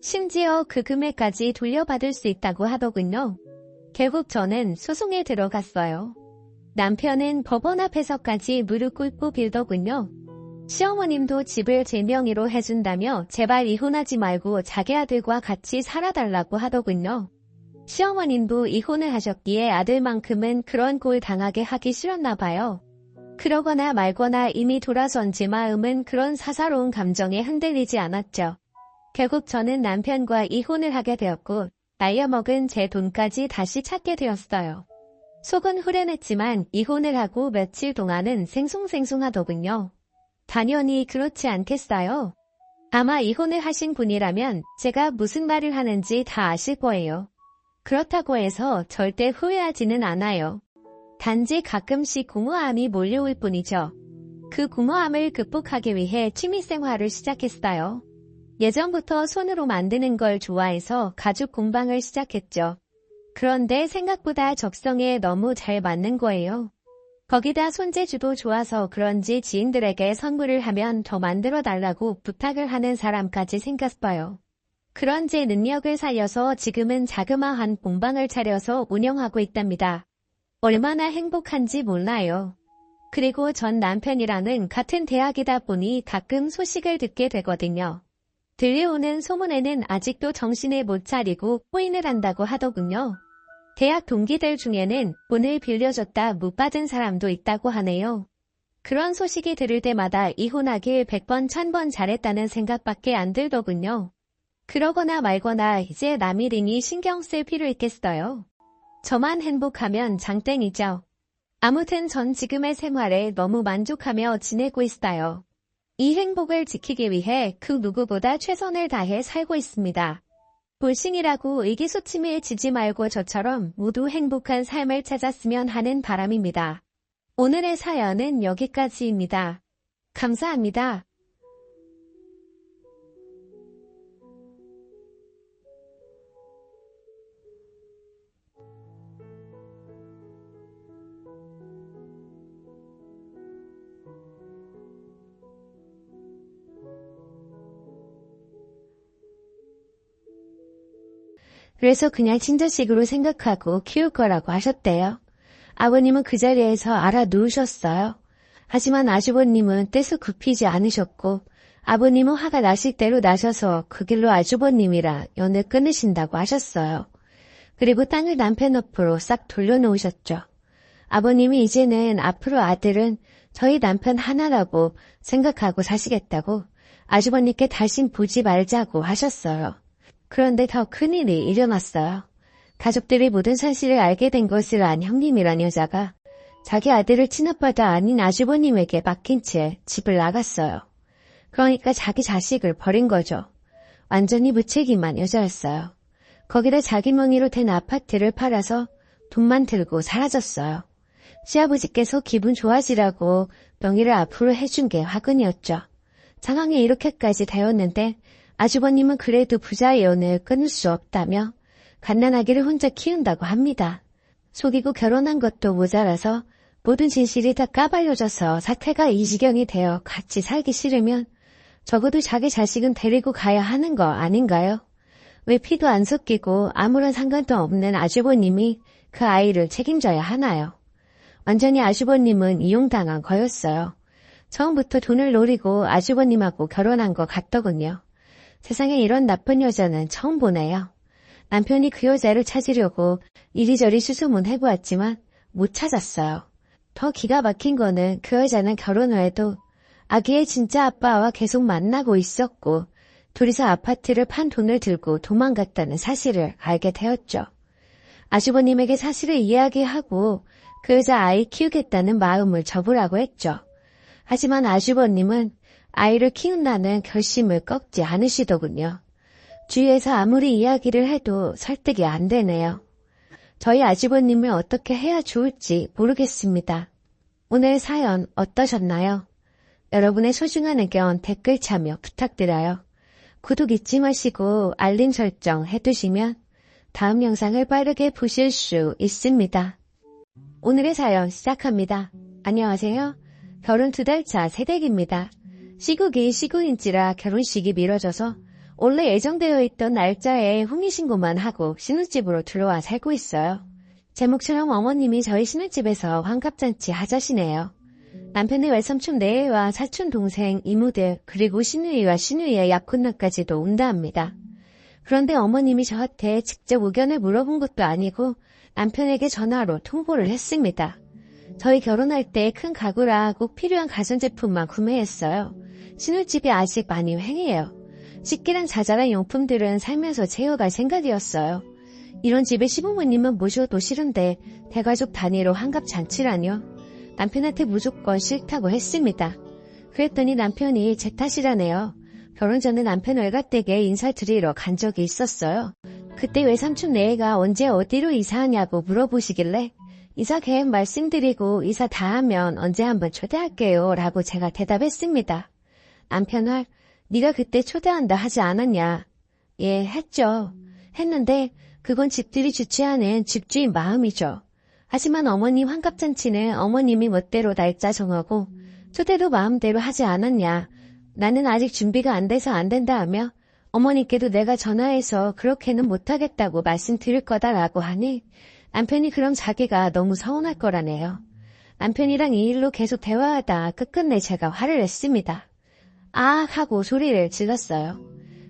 심지어 그 금액까지 돌려받을 수 있다고 하더군요. 결국 저는 소송에 들어갔어요. 남편은 법원 앞에서까지 무릎 꿇고 빌더군요. 시어머님도 집을 제 명의로 해준다며 제발 이혼하지 말고 자기 아들과 같이 살아달라고 하더군요. 시어머님도 이혼을 하셨기에 아들만큼은 그런 꼴 당하게 하기 싫었나 봐요. 그러거나 말거나 이미 돌아선 제 마음은 그런 사사로운 감정에 흔들리지 않았죠. 결국 저는 남편과 이혼을 하게 되었고 날려먹은 제 돈까지 다시 찾게 되었어요. 속은 후련했지만 이혼을 하고 며칠 동안은 생숭생숭하더군요. 당연히 그렇지 않겠어요? 아마 이혼을 하신 분이라면 제가 무슨 말을 하는지 다 아실 거예요. 그렇다고 해서 절대 후회하지는 않아요. 단지 가끔씩 공허함이 몰려올 뿐이죠. 그 공허함을 극복하기 위해 취미생활을 시작했어요. 예전부터 손으로 만드는 걸 좋아해서 가죽 공방을 시작했죠. 그런데 생각보다 적성에 너무 잘 맞는 거예요. 거기다 손재주도 좋아서 그런지 지인들에게 선물을 하면 더 만들어 달라고 부탁을 하는 사람까지 생겼어요. 그런 제 능력을 살려서 지금은 자그마한 공방을 차려서 운영하고 있답니다. 얼마나 행복한지 몰라요. 그리고 전 남편이랑은 같은 대학이다 보니 가끔 소식을 듣게 되거든요. 들려오는 소문에는 아직도 정신을 못 차리고 코인을 한다고 하더군요. 대학 동기들 중에는 돈을 빌려줬다 못 받은 사람도 있다고 하네요. 그런 소식이 들을 때마다 이혼하길 100번 1000번 잘했다는 생각밖에 안 들더군요. 그러거나 말거나 이제 남 일이니 신경 쓸 필요 있겠어요. 저만 행복하면 장땡이죠. 아무튼 전 지금의 생활에 너무 만족하며 지내고 있어요. 이 행복을 지키기 위해 그 누구보다 최선을 다해 살고 있습니다. 불신이라고 의기소침해지지 말고 저처럼 모두 행복한 삶을 찾았으면 하는 바람입니다. 오늘의 사연은 여기까지입니다. 감사합니다. 그래서 그냥 친자식으로 생각하고 키울 거라고 하셨대요. 아버님은 그 자리에서 알아 누우셨어요. 하지만 아주버님은 떼서 굽히지 않으셨고 아버님은 화가 나실 대로 나셔서 그 길로 아주버님이랑 연을 끊으신다고 하셨어요. 그리고 땅을 남편 옆으로 싹 돌려놓으셨죠. 아버님이 이제는 앞으로 아들은 저희 남편 하나라고 생각하고 사시겠다고 아주버님께 다신 보지 말자고 하셨어요. 그런데 더 큰일이 일어났어요. 가족들이 모든 사실을 알게 된 것을 안 형님이란 여자가 자기 아들을 친아빠가 아닌 아주버님에게 맡긴 채 집을 나갔어요. 그러니까 자기 자식을 버린 거죠. 완전히 무책임한 여자였어요. 거기다 자기 명의로 된 아파트를 팔아서 돈만 들고 사라졌어요. 시아버지께서 기분 좋아지라고 명의를 앞으로 해준 게 화근이었죠. 상황이 이렇게까지 되었는데 아주버님은 그래도 부자의 연을 끊을 수 없다며 갓난아기를 혼자 키운다고 합니다. 속이고 결혼한 것도 모자라서 모든 진실이 다 까발려져서 사태가 이 지경이 되어 같이 살기 싫으면 적어도 자기 자식은 데리고 가야 하는 거 아닌가요? 왜 피도 안 섞이고 아무런 상관도 없는 아주버님이 그 아이를 책임져야 하나요? 완전히 아주버님은 이용당한 거였어요. 처음부터 돈을 노리고 아주버님하고 결혼한 것 같더군요. 세상에 이런 나쁜 여자는 처음 보네요. 남편이 그 여자를 찾으려고 이리저리 수소문해보았지만 못 찾았어요. 더 기가 막힌 거는 그 여자는 결혼 후에도 아기의 진짜 아빠와 계속 만나고 있었고 둘이서 아파트를 판 돈을 들고 도망갔다는 사실을 알게 되었죠. 아주버님에게 사실을 이야기하고 그 여자 아이 키우겠다는 마음을 접으라고 했죠. 하지만 아주버님은 아이를 키운다는 결심을 꺾지 않으시더군요. 주위에서 아무리 이야기를 해도 설득이 안 되네요. 저희 아주버님을 어떻게 해야 좋을지 모르겠습니다. 오늘 사연 어떠셨나요? 여러분의 소중한 의견 댓글 참여 부탁드려요. 구독 잊지 마시고 알림 설정 해두시면 다음 영상을 빠르게 보실 수 있습니다. 오늘의 사연 시작합니다. 안녕하세요. 결혼 2달 차 새댁입니다. 시국이 시국인지라 결혼식이 미뤄져서 원래 예정되어 있던 날짜에 혼인신고만 하고 신혼집으로 들어와 살고 있어요. 제목처럼 어머님이 저희 신혼집에서 환갑잔치 하자시네요. 남편의 외삼촌 내외와 사촌 동생 이모들 그리고 시누이와 시누이의 약혼남까지도 온다 합니다. 그런데 어머님이 저한테 직접 의견을 물어본 것도 아니고 남편에게 전화로 통보를 했습니다. 저희 결혼할 때 큰 가구라 꼭 필요한 가전제품만 구매했어요. 신혼집이 아직 많이 횡해요. 식기랑 자잘한 용품들은 살면서 채워갈 생각이었어요. 이런 집에 시부모님은 모셔도 싫은데 대가족 단위로 환갑잔치라뇨. 남편한테 무조건 싫다고 했습니다. 그랬더니 남편이 제 탓이라네요. 결혼 전에 남편 외가댁에 인사드리러 간 적이 있었어요. 그때 외삼촌 내외가 언제 어디로 이사하냐고 물어보시길래 이사 계획 말씀드리고 이사 다 하면 언제 한번 초대할게요 라고 제가 대답했습니다. 남편 말 네가 그때 초대한다 하지 않았냐. 예, 했죠. 했는데 그건 집들이 주최하는 집주인 마음이죠. 하지만 어머님 환갑잔치는 어머님이 멋대로 날짜 정하고 초대도 마음대로 하지 않았냐. 나는 아직 준비가 안 돼서 안 된다 하며 어머니께도 내가 전화해서 그렇게는 못하겠다고 말씀드릴 거다라고 하니 남편이 그럼 자기가 너무 서운할 거라네요. 남편이랑 이 일로 계속 대화하다 끝끝내 제가 화를 냈습니다. 아 하고 소리를 질렀어요.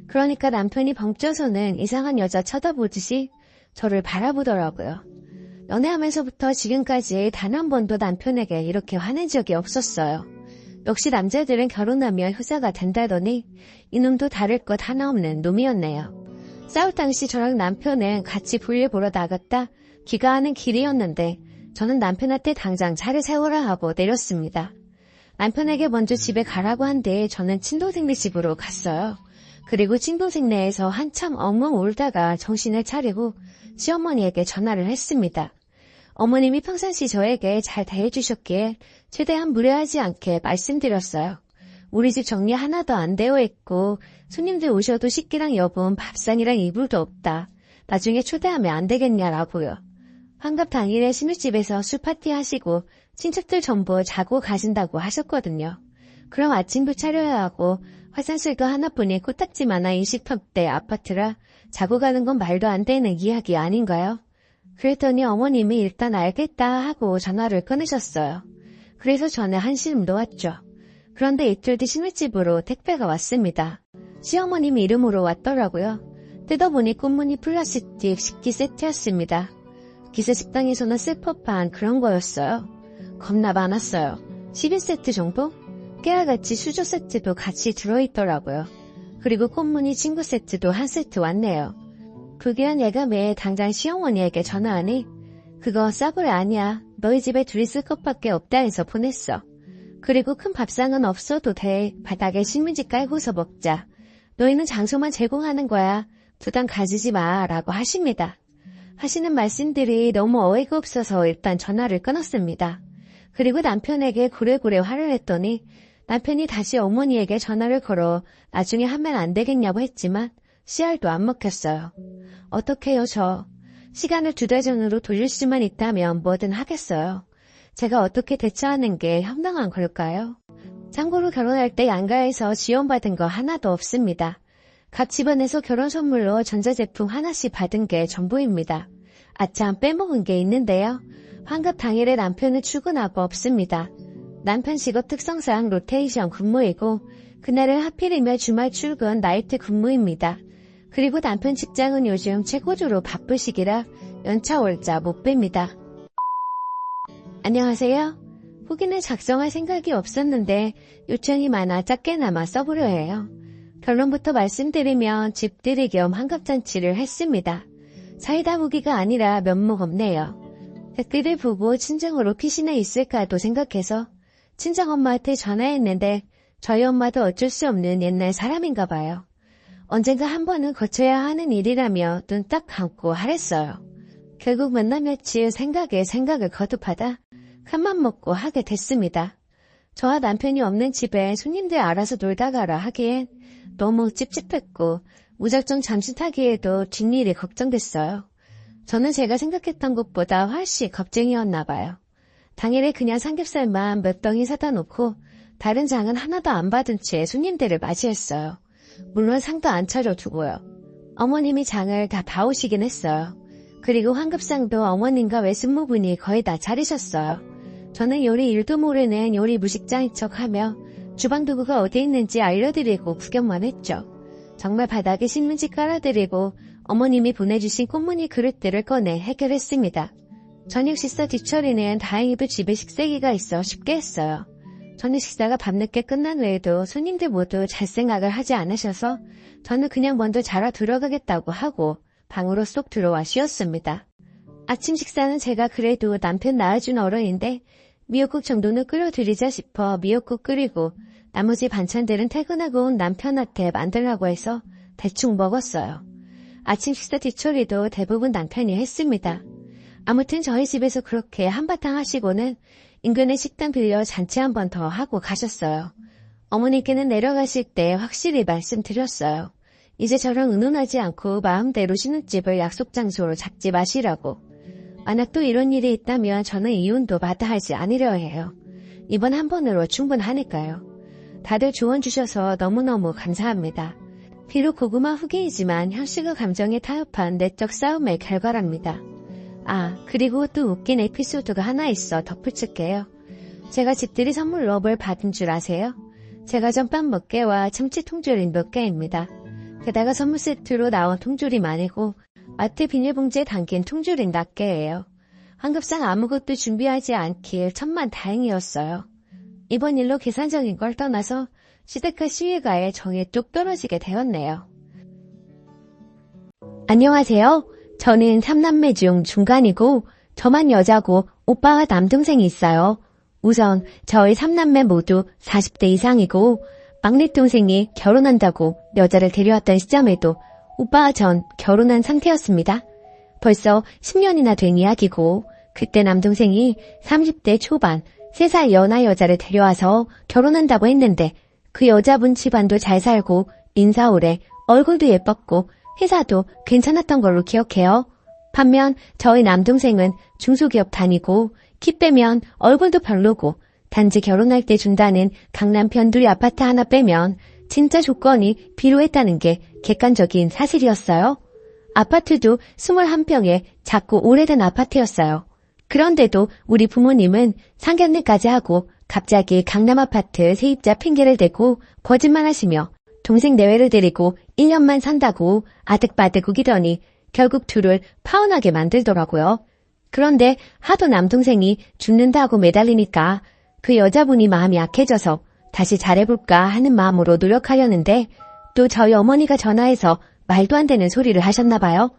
그러니까 남편이 벙쪄서는 이상한 여자 쳐다보듯이 저를 바라보더라고요. 연애하면서부터 지금까지 단 한 번도 남편에게 이렇게 화낸 적이 없었어요. 역시 남자들은 결혼하면 효자가 된다더니 이놈도 다를 것 하나 없는 놈이었네요. 싸울 당시 저랑 남편은 같이 볼일 보러 나갔다 귀가하는 길이었는데 저는 남편한테 당장 차를 세우라 하고 내렸습니다. 남편에게 먼저 집에 가라고 한 뒤에 저는 친동생네 집으로 갔어요. 그리고 친동생네에서 한참 엉엉 울다가 정신을 차리고 시어머니에게 전화를 했습니다. 어머님이 평상시 저에게 잘 대해주셨기에 최대한 무례하지 않게 말씀드렸어요. 우리 집 정리 하나도 안 되어 있고 손님들 오셔도 식기랑 여분, 밥상이랑 이불도 없다. 나중에 초대하면 안 되겠냐라고요. 환갑 당일에 신우집에서 술파티 하시고 친척들 전부 자고 가신다고 하셨거든요. 그럼 아침도 차려야 하고 화장실도 하나뿐인 코딱지만한 20평대 아파트라 자고 가는 건 말도 안 되는 이야기 아닌가요? 그랬더니 어머님이 일단 알겠다 하고 전화를 끊으셨어요. 그래서 저는 한시름 놓았죠. 그런데 이틀 뒤 신혼집으로 택배가 왔습니다. 시어머님 이름으로 왔더라고요. 뜯어보니 꽃무늬 플라스틱 식기 세트였습니다. 기세 식당에서는 쓸 법한 그런 거였어요. 겁나 많았어요. 12세트 정도? 깨알같이 수저 세트도 같이 들어있더라고요. 그리고 꽃무늬 친구 세트도 한 세트 왔네요. 불길한 예감에 당장 시어머니에게 전화하니 그거 싸구려 아니야. 너희 집에 둘이 쓸 것밖에 없다 해서 보냈어. 그리고 큰 밥상은 없어도 돼. 바닥에 신문지 깔고서 먹자. 너희는 장소만 제공하는 거야. 부담 가지지 마 라고 하십니다. 하시는 말씀들이 너무 어이가 없어서 일단 전화를 끊었습니다. 그리고 남편에게 고래고래 화를 냈더니 남편이 다시 어머니에게 전화를 걸어 나중에 하면 안 되겠냐고 했지만 씨알도 안 먹혔어요. 어떡해요 저. 시간을 2달 전으로 돌릴 수만 있다면 뭐든 하겠어요. 제가 어떻게 대처하는 게 합당한 걸까요? 참고로 결혼할 때 양가에서 지원받은 거 하나도 없습니다. 각 집안에서 결혼 선물로 전자제품 하나씩 받은 게 전부입니다. 아참 빼먹은 게 있는데요. 환갑 당일에 남편은 출근하고 없습니다. 남편 직업 특성상 로테이션 근무이고 그날은 하필이면 주말 출근 나이트 근무입니다. 그리고 남편 직장은 요즘 최고조로 바쁠 시기라 연차 월자 못 뺍니다. 안녕하세요. 후기는 작성할 생각이 없었는데 요청이 많아 작게나마 써보려 해요. 결론부터 말씀드리면 집들이 겸 환갑잔치를 했습니다. 사이다 후기가 아니라 면목 없네요. 댓글을 보고 친정으로 피신해 있을까도 생각해서 친정엄마한테 전화했는데 저희 엄마도 어쩔 수 없는 옛날 사람인가 봐요. 언젠가 한 번은 거쳐야 하는 일이라며 눈 딱 감고 하랬어요. 결국 몇 날 며칠 생각에 생각을 거듭하다 큰맘 먹고 하게 됐습니다. 저와 남편이 없는 집에 손님들 알아서 놀다 가라 하기엔 너무 찝찝했고 무작정 잠시 타기에도 뒷일이 걱정됐어요. 저는 제가 생각했던 것보다 훨씬 겁쟁이였나 봐요. 당일에 그냥 삼겹살만 몇 덩이 사다 놓고 다른 장은 하나도 안 받은 채 손님들을 맞이했어요. 물론 상도 안 차려두고요. 어머님이 장을 다 봐오시긴 했어요. 그리고 환급상도 어머님과 외숙모분이 거의 다 차리셨어요. 저는 요리 일도 모르는 요리 무식자인 척하며 주방 도구가 어디 있는지 알려드리고 구경만 했죠. 정말 바닥에 신문지 깔아드리고 어머님이 보내주신 꽃무늬 그릇들을 꺼내 해결했습니다. 저녁 식사 뒤처리는 다행히도 집에 식세기가 있어 쉽게 했어요. 저녁 식사가 밤늦게 끝난 후에도 손님들 모두 잘 생각을 하지 않으셔서 저는 그냥 먼저 자러 들어가겠다고 하고 방으로 쏙 들어와 쉬었습니다. 아침 식사는 제가 그래도 남편 낳아준 어른인데 미역국 정도는 끓여드리자 싶어 미역국 끓이고 나머지 반찬들은 퇴근하고 온 남편한테 만들라고 해서 대충 먹었어요. 아침 식사 뒤처리도 대부분 남편이 했습니다. 아무튼 저희 집에서 그렇게 한바탕 하시고는 인근에 식당 빌려 잔치 한 번 더 하고 가셨어요. 어머니께는 내려가실 때 확실히 말씀드렸어요. 이제 저랑 의논하지 않고 마음대로 신혼집을 약속 장소로 잡지 마시라고. 만약 또 이런 일이 있다면 저는 이혼도 마다하지 않으려 해요. 이번 한 번으로 충분하니까요. 다들 조언 주셔서 너무너무 감사합니다. 비록 고구마 후기이지만 현실과 감정에 타협한 내적 싸움의 결과랍니다. 아, 그리고 또 웃긴 에피소드가 하나 있어 덧붙일게요. 제가 집들이 선물로 뭘 받은 줄 아세요? 제가 전빵 몇 개와 참치 통조림 몇 개입니다. 게다가 선물 세트로 나온 통조림 아니고 마트 비닐봉지에 담긴 통조림 낱개예요. 환급상 아무것도 준비하지 않길 천만 다행이었어요. 이번 일로 계산적인 걸 떠나서 시댁과 시위가에 정이 뚝 떨어지게 되었네요. 안녕하세요. 저는 3남매 중 중간이고 저만 여자고 오빠와 남동생이 있어요. 우선 저희 3남매 모두 40대 이상이고 막내 동생이 결혼한다고 여자를 데려왔던 시점에도 오빠와 전 결혼한 상태였습니다. 벌써 10년이나 된 이야기고 그때 남동생이 30대 초반 3살 연하 여자를 데려와서 결혼한다고 했는데 그 여자분 집안도 잘 살고 인사 오래 얼굴도 예뻤고 회사도 괜찮았던 걸로 기억해요. 반면 저희 남동생은 중소기업 다니고 키 빼면 얼굴도 별로고 단지 결혼할 때 준다는 강남 변두리 아파트 하나 빼면 진짜 조건이 비로했다는 게 객관적인 사실이었어요. 아파트도 21평에 작고 오래된 아파트였어요. 그런데도 우리 부모님은 상견례까지 하고 갑자기 강남 아파트 세입자 핑계를 대고 거짓말하시며 동생 내외를 데리고 1년만 산다고 아득바득 우기더니 결국 둘을 파혼하게 만들더라고요. 그런데 하도 남동생이 죽는다고 매달리니까 그 여자분이 마음이 약해져서 다시 잘해볼까 하는 마음으로 노력하려는데 또 저희 어머니가 전화해서 말도 안 되는 소리를 하셨나 봐요.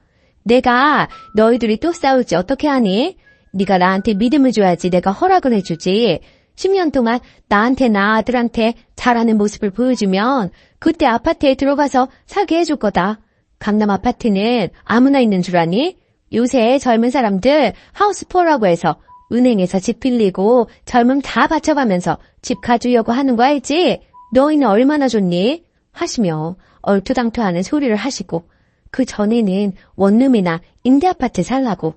내가 너희들이 또 싸울지 어떻게 하니? 네가 나한테 믿음을 줘야지 내가 허락을 해주지. 10년 동안 나한테나 아들한테 잘하는 모습을 보여주면 그때 아파트에 들어가서 살게 해줄 거다. 강남 아파트는 아무나 있는 줄 아니? 요새 젊은 사람들 하우스포라고 해서 은행에서 집 빌리고 젊음 다 바쳐가면서 집 가주려고 하는 거 알지? 너희는 얼마나 좋니? 하시며 얼토당토하는 소리를 하시고 그 전에는 원룸이나 임대아파트 살라고.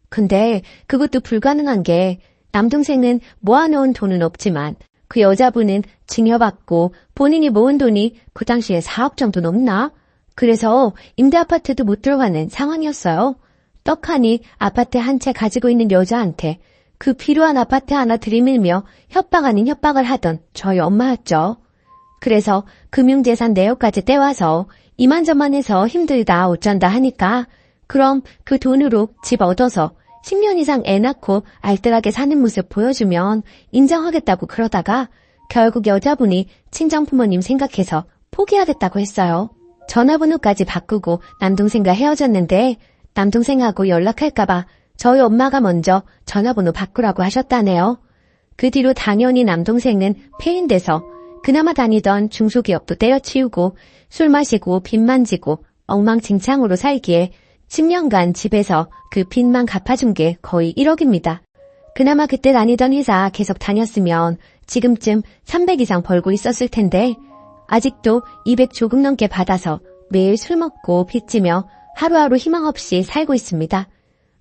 근데 그것도 불가능한 게 남동생은 모아놓은 돈은 없지만 그 여자분은 증여받고 본인이 모은 돈이 그 당시에 4억 정도 넘나? 그래서 임대아파트도 못 들어가는 상황이었어요. 떡하니 아파트 한 채 가지고 있는 여자한테 그 필요한 아파트 하나 들이밀며 협박 아닌 협박을 하던 저희 엄마였죠. 그래서 금융재산 내역까지 떼와서 이만저만해서 힘들다 어쩐다 하니까 그럼 그 돈으로 집 얻어서 10년 이상 애 낳고 알뜰하게 사는 모습 보여주면 인정하겠다고 그러다가 결국 여자분이 친정부모님 생각해서 포기하겠다고 했어요. 전화번호까지 바꾸고 남동생과 헤어졌는데 남동생하고 연락할까봐 저희 엄마가 먼저 전화번호 바꾸라고 하셨다네요. 그 뒤로 당연히 남동생은 폐인돼서 그나마 다니던 중소기업도 때려치우고 술 마시고 빚 만지고 엉망진창으로 살기에 10년간 집에서 그 빚만 갚아준 게 거의 1억입니다. 그나마 그때 다니던 회사 계속 다녔으면 지금쯤 300 이상 벌고 있었을 텐데 아직도 200 조금 넘게 받아서 매일 술 먹고 빚지며 하루하루 희망 없이 살고 있습니다.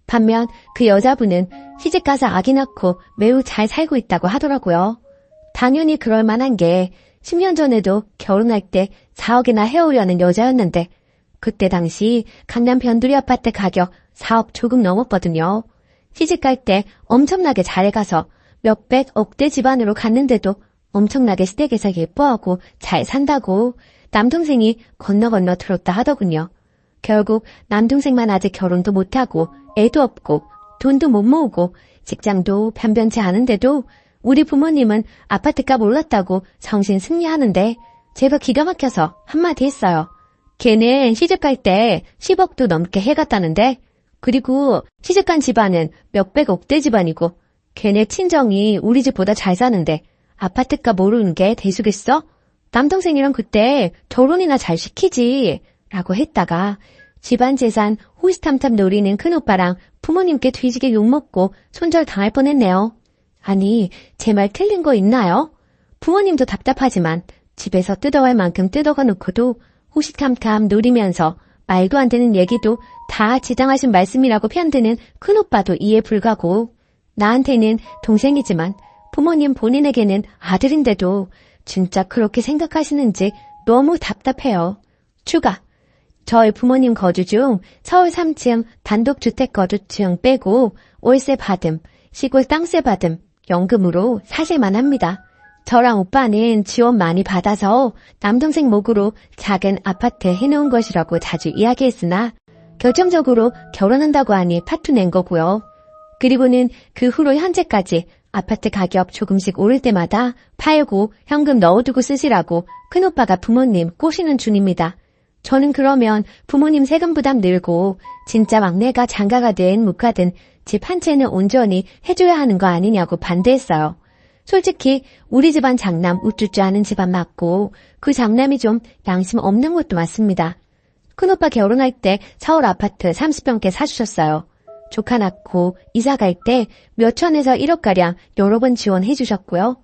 반면 그 여자분은 시집가서 아기 낳고 매우 잘 살고 있다고 하더라고요. 당연히 그럴 만한 게 10년 전에도 결혼할 때 4억이나 해오려는 여자였는데 그때 당시 강남 변두리 아파트 가격 4억 조금 넘었거든요. 시집갈 때 엄청나게 잘해가서 몇백 억대 집안으로 갔는데도 엄청나게 시댁에서 예뻐하고 잘 산다고 남동생이 건너 들었다 하더군요. 결국 남동생만 아직 결혼도 못하고 애도 없고 돈도 못 모으고 직장도 변변치 않은데도 우리 부모님은 아파트값 올랐다고 정신 승리하는데 제가 기가 막혀서 한마디 했어요. 걔는 시집갈 때 10억도 넘게 해갔다는데 그리고 시집간 집안은 몇백 억대 집안이고 걔네 친정이 우리 집보다 잘 사는데 아파트값 모르는 게 대수겠어? 남동생이랑 그때 결혼이나 잘 시키지 라고 했다가 집안 재산 호시탐탐 노리는 큰오빠랑 부모님께 뒤지게 욕먹고 손절 당할 뻔했네요. 아니 제 말 틀린 거 있나요? 부모님도 답답하지만 집에서 뜯어갈 만큼 뜯어가 놓고도 호시탐탐 노리면서 말도 안 되는 얘기도 다 지당하신 말씀이라고 편드는 큰오빠도 이해 불가고 나한테는 동생이지만 부모님 본인에게는 아들인데도 진짜 그렇게 생각하시는지 너무 답답해요. 추가. 저희 부모님 거주 중 서울 3층 단독주택 거주층 빼고 월세 받음, 시골 땅세 받음, 연금으로 사실만 합니다. 저랑 오빠는 지원 많이 받아서 남동생 목으로 작은 아파트 해놓은 것이라고 자주 이야기했으나 결정적으로 결혼한다고 하니 파투 낸 거고요. 그리고는 그 후로 현재까지 아파트 가격 조금씩 오를 때마다 팔고 현금 넣어두고 쓰시라고 큰오빠가 부모님 꼬시는 중입니다. 저는 그러면 부모님 세금 부담 늘고 진짜 막내가 장가가 된 묵하든 집 한 채는 온전히 해줘야 하는 거 아니냐고 반대했어요. 솔직히 우리 집안 장남 우쭈쭈 하는 집안 맞고 그 장남이 좀 양심 없는 것도 맞습니다. 큰오빠 결혼할 때 서울 아파트 30평대 사주셨어요. 조카 낳고 이사 갈 때 몇천에서 1억가량 여러 번 지원해 주셨고요.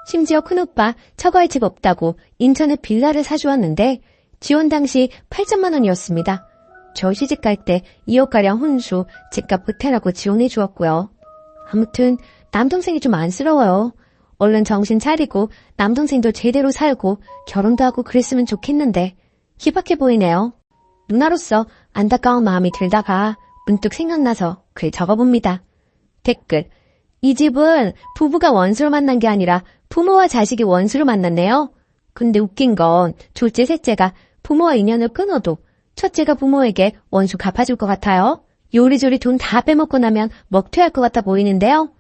심지어 큰오빠 처가에 집 없다고 인천에 빌라를 사주었는데 지원 당시 8천만 원이었습니다. 저 시집갈 때 2억가량 혼수, 집값 보태라고 지원해 주었고요. 아무튼 남동생이 좀 안쓰러워요. 얼른 정신 차리고 남동생도 제대로 살고 결혼도 하고 그랬으면 좋겠는데 희박해 보이네요. 누나로서 안타까운 마음이 들다가 문득 생각나서 글 적어봅니다. 댓글. 이 집은 부부가 원수로 만난 게 아니라 부모와 자식이 원수로 만났네요. 근데 웃긴 건 둘째, 셋째가 부모와 인연을 끊어도 첫째가 부모에게 원수 갚아줄 것 같아요. 요리조리 돈 다 빼먹고 나면 먹튀할 것 같아 보이는데요.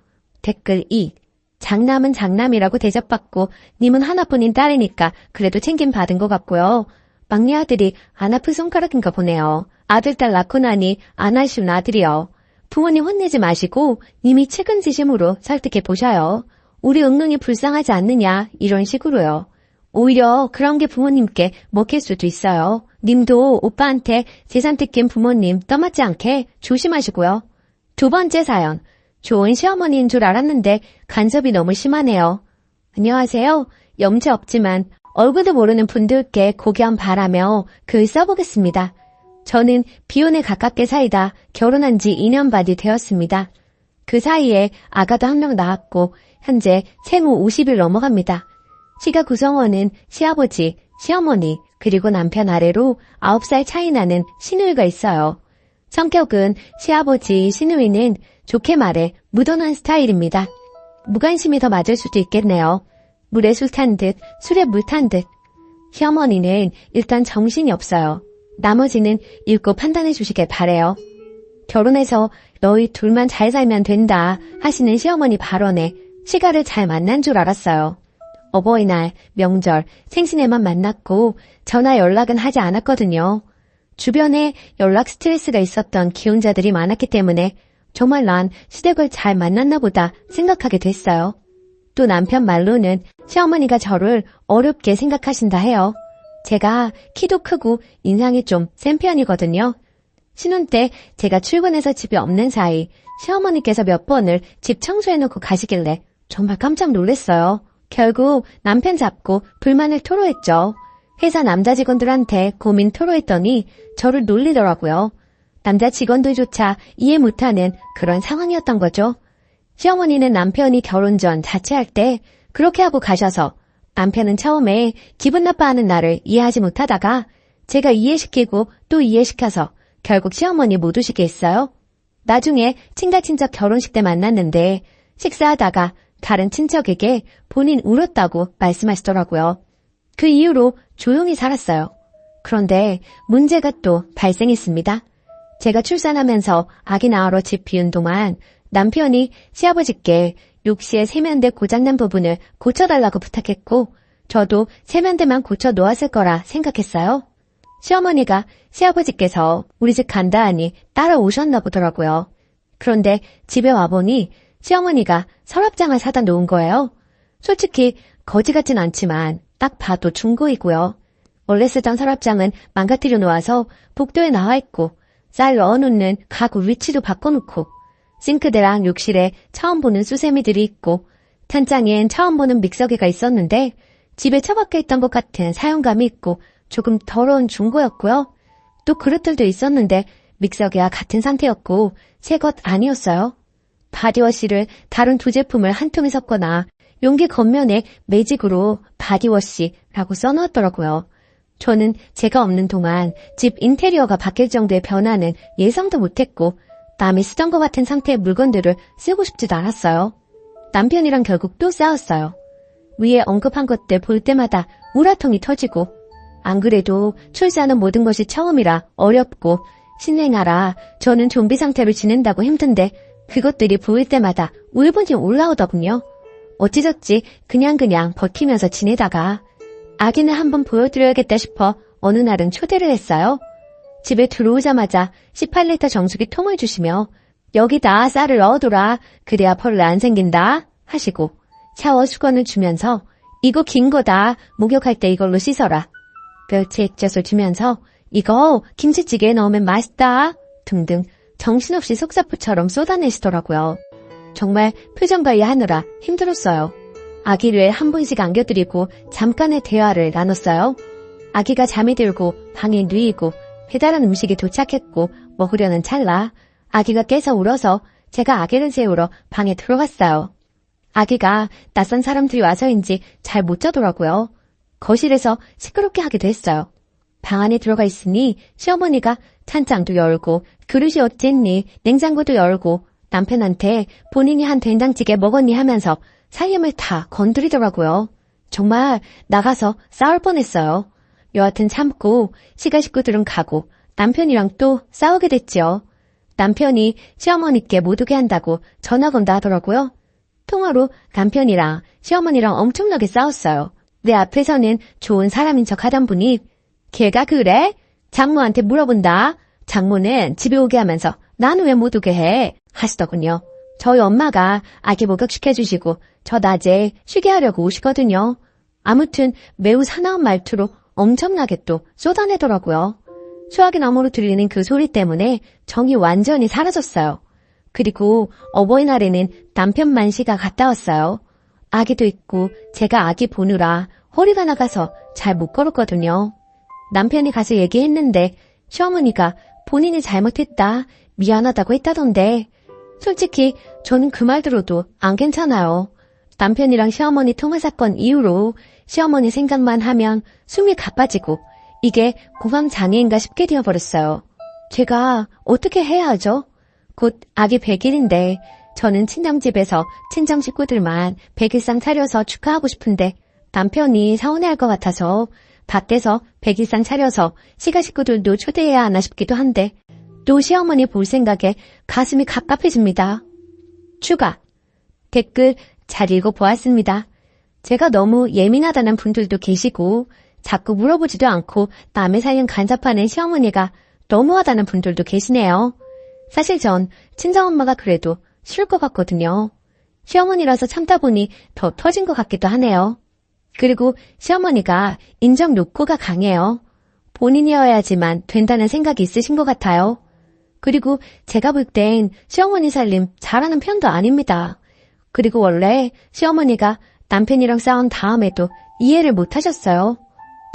댓글 2. 장남은 장남이라고 대접받고 님은 하나뿐인 딸이니까 그래도 챙김 받은 것 같고요. 막내 아들이 안 아픈 손가락인가 보네요. 아들, 딸 낳고 나니 안 아쉬운 아들이요. 부모님 혼내지 마시고 님이 측은지심으로 설득해 보셔요. 우리 응능이 불쌍하지 않느냐 이런 식으로요. 오히려 그런 게 부모님께 먹힐 수도 있어요. 님도 오빠한테 재산 뜯긴 부모님 떠맡지 않게 조심하시고요. 두 번째 사연. 좋은 시어머니인 줄 알았는데 간섭이 너무 심하네요. 안녕하세요. 염치 없지만 얼굴도 모르는 분들께 고견 바라며 글 써보겠습니다. 저는 비혼에 가깝게 살다 결혼한 지 2년 반이 되었습니다. 그 사이에 아가도 한 명 낳았고 현재 생후 50일 넘어갑니다. 시가 구성원은 시아버지, 시어머니, 그리고 남편 아래로 9살 차이 나는 시누이가 있어요. 성격은 시아버지, 시누이는 좋게 말해 무던한 스타일입니다. 무관심이 더 맞을 수도 있겠네요. 물에 술 탄 듯, 술에 물 탄 듯. 시어머니는 일단 정신이 없어요. 나머지는 읽고 판단해 주시길 바래요. 결혼해서 너희 둘만 잘 살면 된다 하시는 시어머니 발언에 시가를 잘 만난 줄 알았어요. 어버이날, 명절, 생신에만 만났고 전화 연락은 하지 않았거든요. 주변에 연락 스트레스가 있었던 기혼자들이 많았기 때문에 정말 난 시댁을 잘 만났나 보다 생각하게 됐어요. 또 남편 말로는 시어머니가 저를 어렵게 생각하신다 해요. 제가 키도 크고 인상이 좀 센 편이거든요. 신혼 때 제가 출근해서 집에 없는 사이 시어머니께서 몇 번을 집 청소해놓고 가시길래 정말 깜짝 놀랐어요. 결국 남편 잡고 불만을 토로했죠. 회사 남자 직원들한테 고민 토로했더니 저를 놀리더라고요. 남자 직원들조차 이해 못하는 그런 상황이었던 거죠. 시어머니는 남편이 결혼 전 자취할 때 그렇게 하고 가셔서 남편은 처음에 기분 나빠하는 나를 이해하지 못하다가 제가 이해시키고 또 이해시켜서 결국 시어머니 못 오시게 했어요. 나중에 친가친척 결혼식 때 만났는데 식사하다가 다른 친척에게 본인 울었다고 말씀하시더라고요. 그 이후로 조용히 살았어요. 그런데 문제가 또 발생했습니다. 제가 출산하면서 아기 낳으러 집 비운 동안 남편이 시아버지께 욕실의 세면대 고장난 부분을 고쳐달라고 부탁했고 저도 세면대만 고쳐 놓았을 거라 생각했어요. 시어머니가 시아버지께서 우리 집 간다 하니 따라오셨나 보더라고요. 그런데 집에 와보니 시어머니가 서랍장을 사다 놓은 거예요. 솔직히 거지 같진 않지만 딱 봐도 중고이고요. 원래 쓰던 서랍장은 망가뜨려 놓아서 복도에 나와 있고 쌀 넣어놓는 가구 위치도 바꿔놓고 싱크대랑 욕실에 처음 보는 수세미들이 있고 찬장엔 처음 보는 믹서기가 있었는데 집에 처박혀 있던 것 같은 사용감이 있고 조금 더러운 중고였고요. 또 그릇들도 있었는데 믹서기와 같은 상태였고 새 것 아니었어요. 바디워시를 다른 두 제품을 한 통에 섞거나 용기 겉면에 매직으로 바디워시라고 써놓았더라고요. 저는 제가 없는 동안 집 인테리어가 바뀔 정도의 변화는 예상도 못했고 남이 쓰던 것 같은 상태의 물건들을 쓰고 싶지도 않았어요. 남편이랑 결국 또 싸웠어요. 위에 언급한 것들 볼 때마다 우라통이 터지고 안 그래도 출산은 모든 것이 처음이라 어렵고 신생아라 저는 좀비 상태로 지낸다고 힘든데 그것들이 보일 때마다 울분이 올라오더군요. 어찌저찌 그냥 버티면서 지내다가 아기는 한번 보여드려야겠다 싶어 어느 날은 초대를 했어요. 집에 들어오자마자 18리터 정수기 통을 주시며 여기다 쌀을 넣어둬라. 그래야 벌레 안 생긴다 하시고 샤워 수건을 주면서 이거 긴 거다. 목욕할 때 이걸로 씻어라. 멸치 액젓을 주면서 이거 김치찌개에 넣으면 맛있다 등등 정신없이 속사포처럼 쏟아내시더라고요. 정말 표정 관리하느라 힘들었어요. 아기를 한 번씩 안겨드리고 잠깐의 대화를 나눴어요. 아기가 잠이 들고 방에 누이고 배달한 음식이 도착했고 먹으려는 찰나 아기가 깨서 울어서 제가 아기를 재우러 방에 들어갔어요. 아기가 낯선 사람들이 와서인지 잘 못 자더라고요. 거실에서 시끄럽게 하기도 했어요. 방 안에 들어가 있으니 시어머니가 찬장도 열고 그릇이 어쨌니 냉장고도 열고 남편한테 본인이 한 된장찌개 먹었니 하면서 살림을 다 건드리더라고요. 정말 나가서 싸울 뻔했어요. 여하튼 참고 시가 식구들은 가고 남편이랑 또 싸우게 됐지요. 남편이 시어머니께 못 오게 한다고 전화 건다 하더라고요. 통화로 남편이랑 시어머니랑 엄청나게 싸웠어요. 내 앞에서는 좋은 사람인 척 하던 분이 걔가 그래? 장모한테 물어본다. 장모는 집에 오게 하면서 나는 왜 못 오게 해? 하시더군요. 저희 엄마가 아기 목욕시켜주시고 저 낮에 쉬게 하려고 오시거든요. 아무튼 매우 사나운 말투로 엄청나게 또 쏟아내더라고요. 수화기 너머로 들리는 그 소리 때문에 정이 완전히 사라졌어요. 그리고 어버이날에는 남편 만시가 갔다 왔어요. 아기도 있고 제가 아기 보느라 허리가 나가서 잘 못 걸었거든요. 남편이 가서 얘기했는데 시어머니가 본인이 잘못했다, 미안하다고 했다던데 솔직히 저는 그 말 들어도 안 괜찮아요. 남편이랑 시어머니 통화 사건 이후로 시어머니 생각만 하면 숨이 가빠지고 이게 공황장애인가 싶게 되어버렸어요. 제가 어떻게 해야 하죠? 곧 아기 100일인데 저는 친정집에서 친정 식구들만 100일상 차려서 축하하고 싶은데 남편이 서운해할 것 같아서 밖에서 100일상 차려서 시가 식구들도 초대해야 하나 싶기도 한데 또 시어머니 볼 생각에 가슴이 갑갑해집니다. 추가 댓글 잘 읽어보았습니다. 제가 너무 예민하다는 분들도 계시고 자꾸 물어보지도 않고 남의 살림 간섭하는 시어머니가 너무하다는 분들도 계시네요. 사실 전 친정엄마가 그래도 싫을 것 같거든요. 시어머니라서 참다 보니 더 터진 것 같기도 하네요. 그리고 시어머니가 인정 욕구가 강해요. 본인이어야지만 된다는 생각이 있으신 것 같아요. 그리고 제가 볼 땐 시어머니 살림 잘하는 편도 아닙니다. 그리고 원래 시어머니가 남편이랑 싸운 다음에도 이해를 못 하셨어요.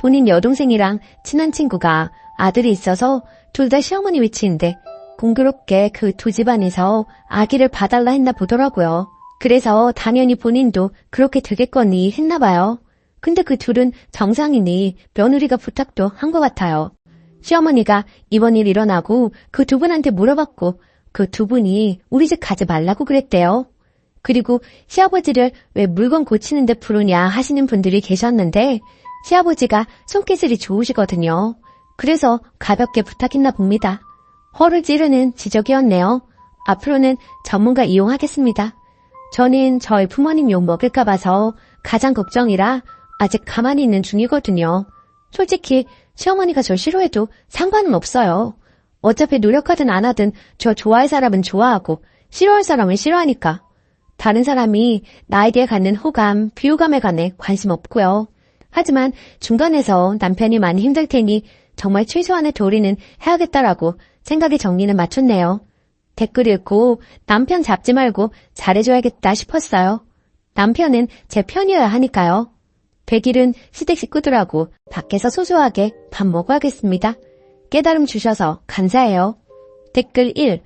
본인 여동생이랑 친한 친구가 아들이 있어서 둘 다 시어머니 위치인데 공교롭게 그 두 집안에서 아기를 봐달라 했나 보더라고요. 그래서 당연히 본인도 그렇게 되겠거니 했나 봐요. 근데 그 둘은 정상이니 며느리가 부탁도 한 것 같아요. 시어머니가 이번 일 일어나고 그 두 분한테 물어봤고 그 두 분이 우리 집 가지 말라고 그랬대요. 그리고 시아버지를 왜 물건 고치는데 부르냐 하시는 분들이 계셨는데 시아버지가 손기술이 좋으시거든요. 그래서 가볍게 부탁했나 봅니다. 허를 찌르는 지적이었네요. 앞으로는 전문가 이용하겠습니다. 저는 저희 부모님 욕 먹을까 봐서 가장 걱정이라 아직 가만히 있는 중이거든요. 솔직히 시어머니가 저 싫어해도 상관은 없어요. 어차피 노력하든 안 하든 저 좋아할 사람은 좋아하고 싫어할 사람은 싫어하니까. 다른 사람이 나에 대해 갖는 호감, 비호감에 관해 관심 없고요. 하지만 중간에서 남편이 많이 힘들 테니 정말 최소한의 도리는 해야겠다라고 생각의 정리는 맞췄네요. 댓글 읽고 남편 잡지 말고 잘해줘야겠다 싶었어요. 남편은 제 편이어야 하니까요. 100일은 시댁 식구들하고 밖에서 소소하게 밥 먹어야겠습니다. 깨달음 주셔서 감사해요. 댓글 1.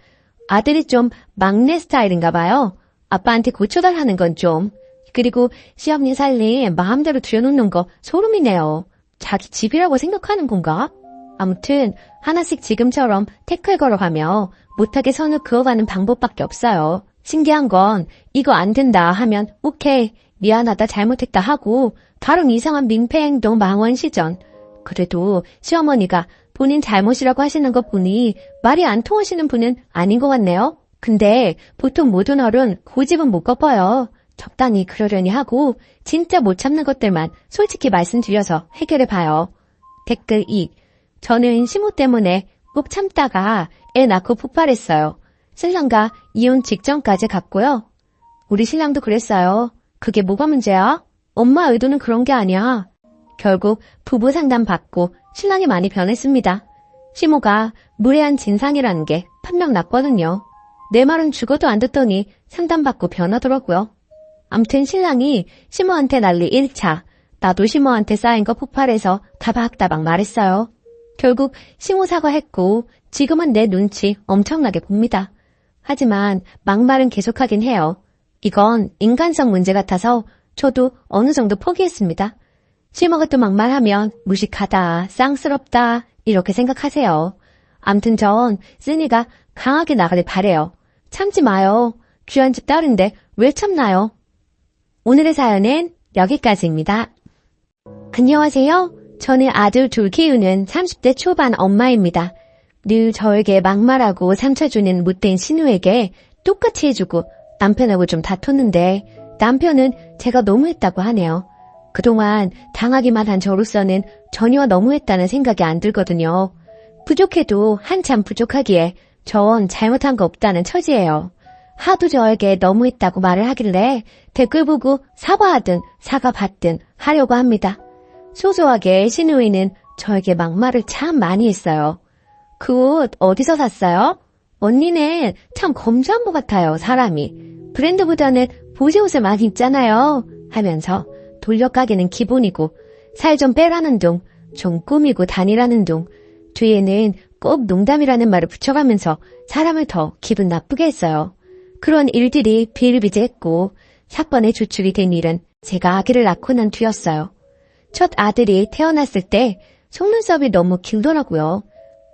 아들이 좀 막내 스타일인가 봐요. 아빠한테 고쳐달라는 건 좀. 그리고 시어머니 살림 마음대로 들여놓는 거 소름이네요. 자기 집이라고 생각하는 건가? 아무튼 하나씩 지금처럼 태클 걸어가며 못하게 선을 그어가는 방법밖에 없어요. 신기한 건 이거 안 된다 하면 오케이, 미안하다, 잘못했다 하고 바로 이상한 민폐 행동 망원 시전. 그래도 시어머니가 본인 잘못이라고 하시는 거 보니 말이 안 통하시는 분은 아닌 것 같네요. 근데 보통 모든 어른 고집은 못 꺾어요. 적당히 그러려니 하고 진짜 못 참는 것들만 솔직히 말씀드려서 해결해봐요. 댓글 2. 저는 시모 때문에 꼭 참다가 애 낳고 폭발했어요. 신랑과 이혼 직전까지 갔고요. 우리 신랑도 그랬어요. 그게 뭐가 문제야? 엄마 의도는 그런 게 아니야. 결국 부부 상담 받고 신랑이 많이 변했습니다. 시모가 무례한 진상이라는 게 판명 났거든요. 내 말은 죽어도 안 듣더니 상담받고 변하더라고요. 암튼 신랑이 시모한테 난리 1차, 나도 시모한테 쌓인 거 폭발해서 다박다박 말했어요. 결국 시모 사과했고 지금은 내 눈치 엄청나게 봅니다. 하지만 막말은 계속하긴 해요. 이건 인간성 문제 같아서 저도 어느 정도 포기했습니다. 씹어것도 막말하면 무식하다, 쌍스럽다 이렇게 생각하세요. 암튼 전 쓰니가 강하게 나가길 바래요. 참지 마요. 귀한 집 딸인데 왜 참나요? 오늘의 사연은 여기까지입니다. 안녕하세요. 저는 아들 둘 키우는 30대 초반 엄마입니다. 늘 저에게 막말하고 상처 주는 못된 신우에게 똑같이 해주고 남편하고 좀 다퉜는데 남편은 제가 너무했다고 하네요. 그동안 당하기만 한 저로서는 전혀 너무했다는 생각이 안 들거든요. 부족해도 한참 부족하기에 전 잘못한 거 없다는 처지예요. 하도 저에게 너무했다고 말을 하길래 댓글 보고 사과하든 사과받든 하려고 합니다. 소소하게 신우이는 저에게 막말을 참 많이 했어요. 그 옷 어디서 샀어요? 언니는 참 검소한 것 같아요, 사람이. 브랜드보다는 보세 옷을 많이 입잖아요. 하면서 돌려가기는 기본이고 살 좀 빼라는 둥, 좀 꾸미고 다니라는 둥, 뒤에는 꼭 농담이라는 말을 붙여가면서 사람을 더 기분 나쁘게 했어요. 그런 일들이 비일비재했고 사건의 주축이 된 일은 제가 아기를 낳고 난 뒤였어요. 첫 아들이 태어났을 때 속눈썹이 너무 길더라고요.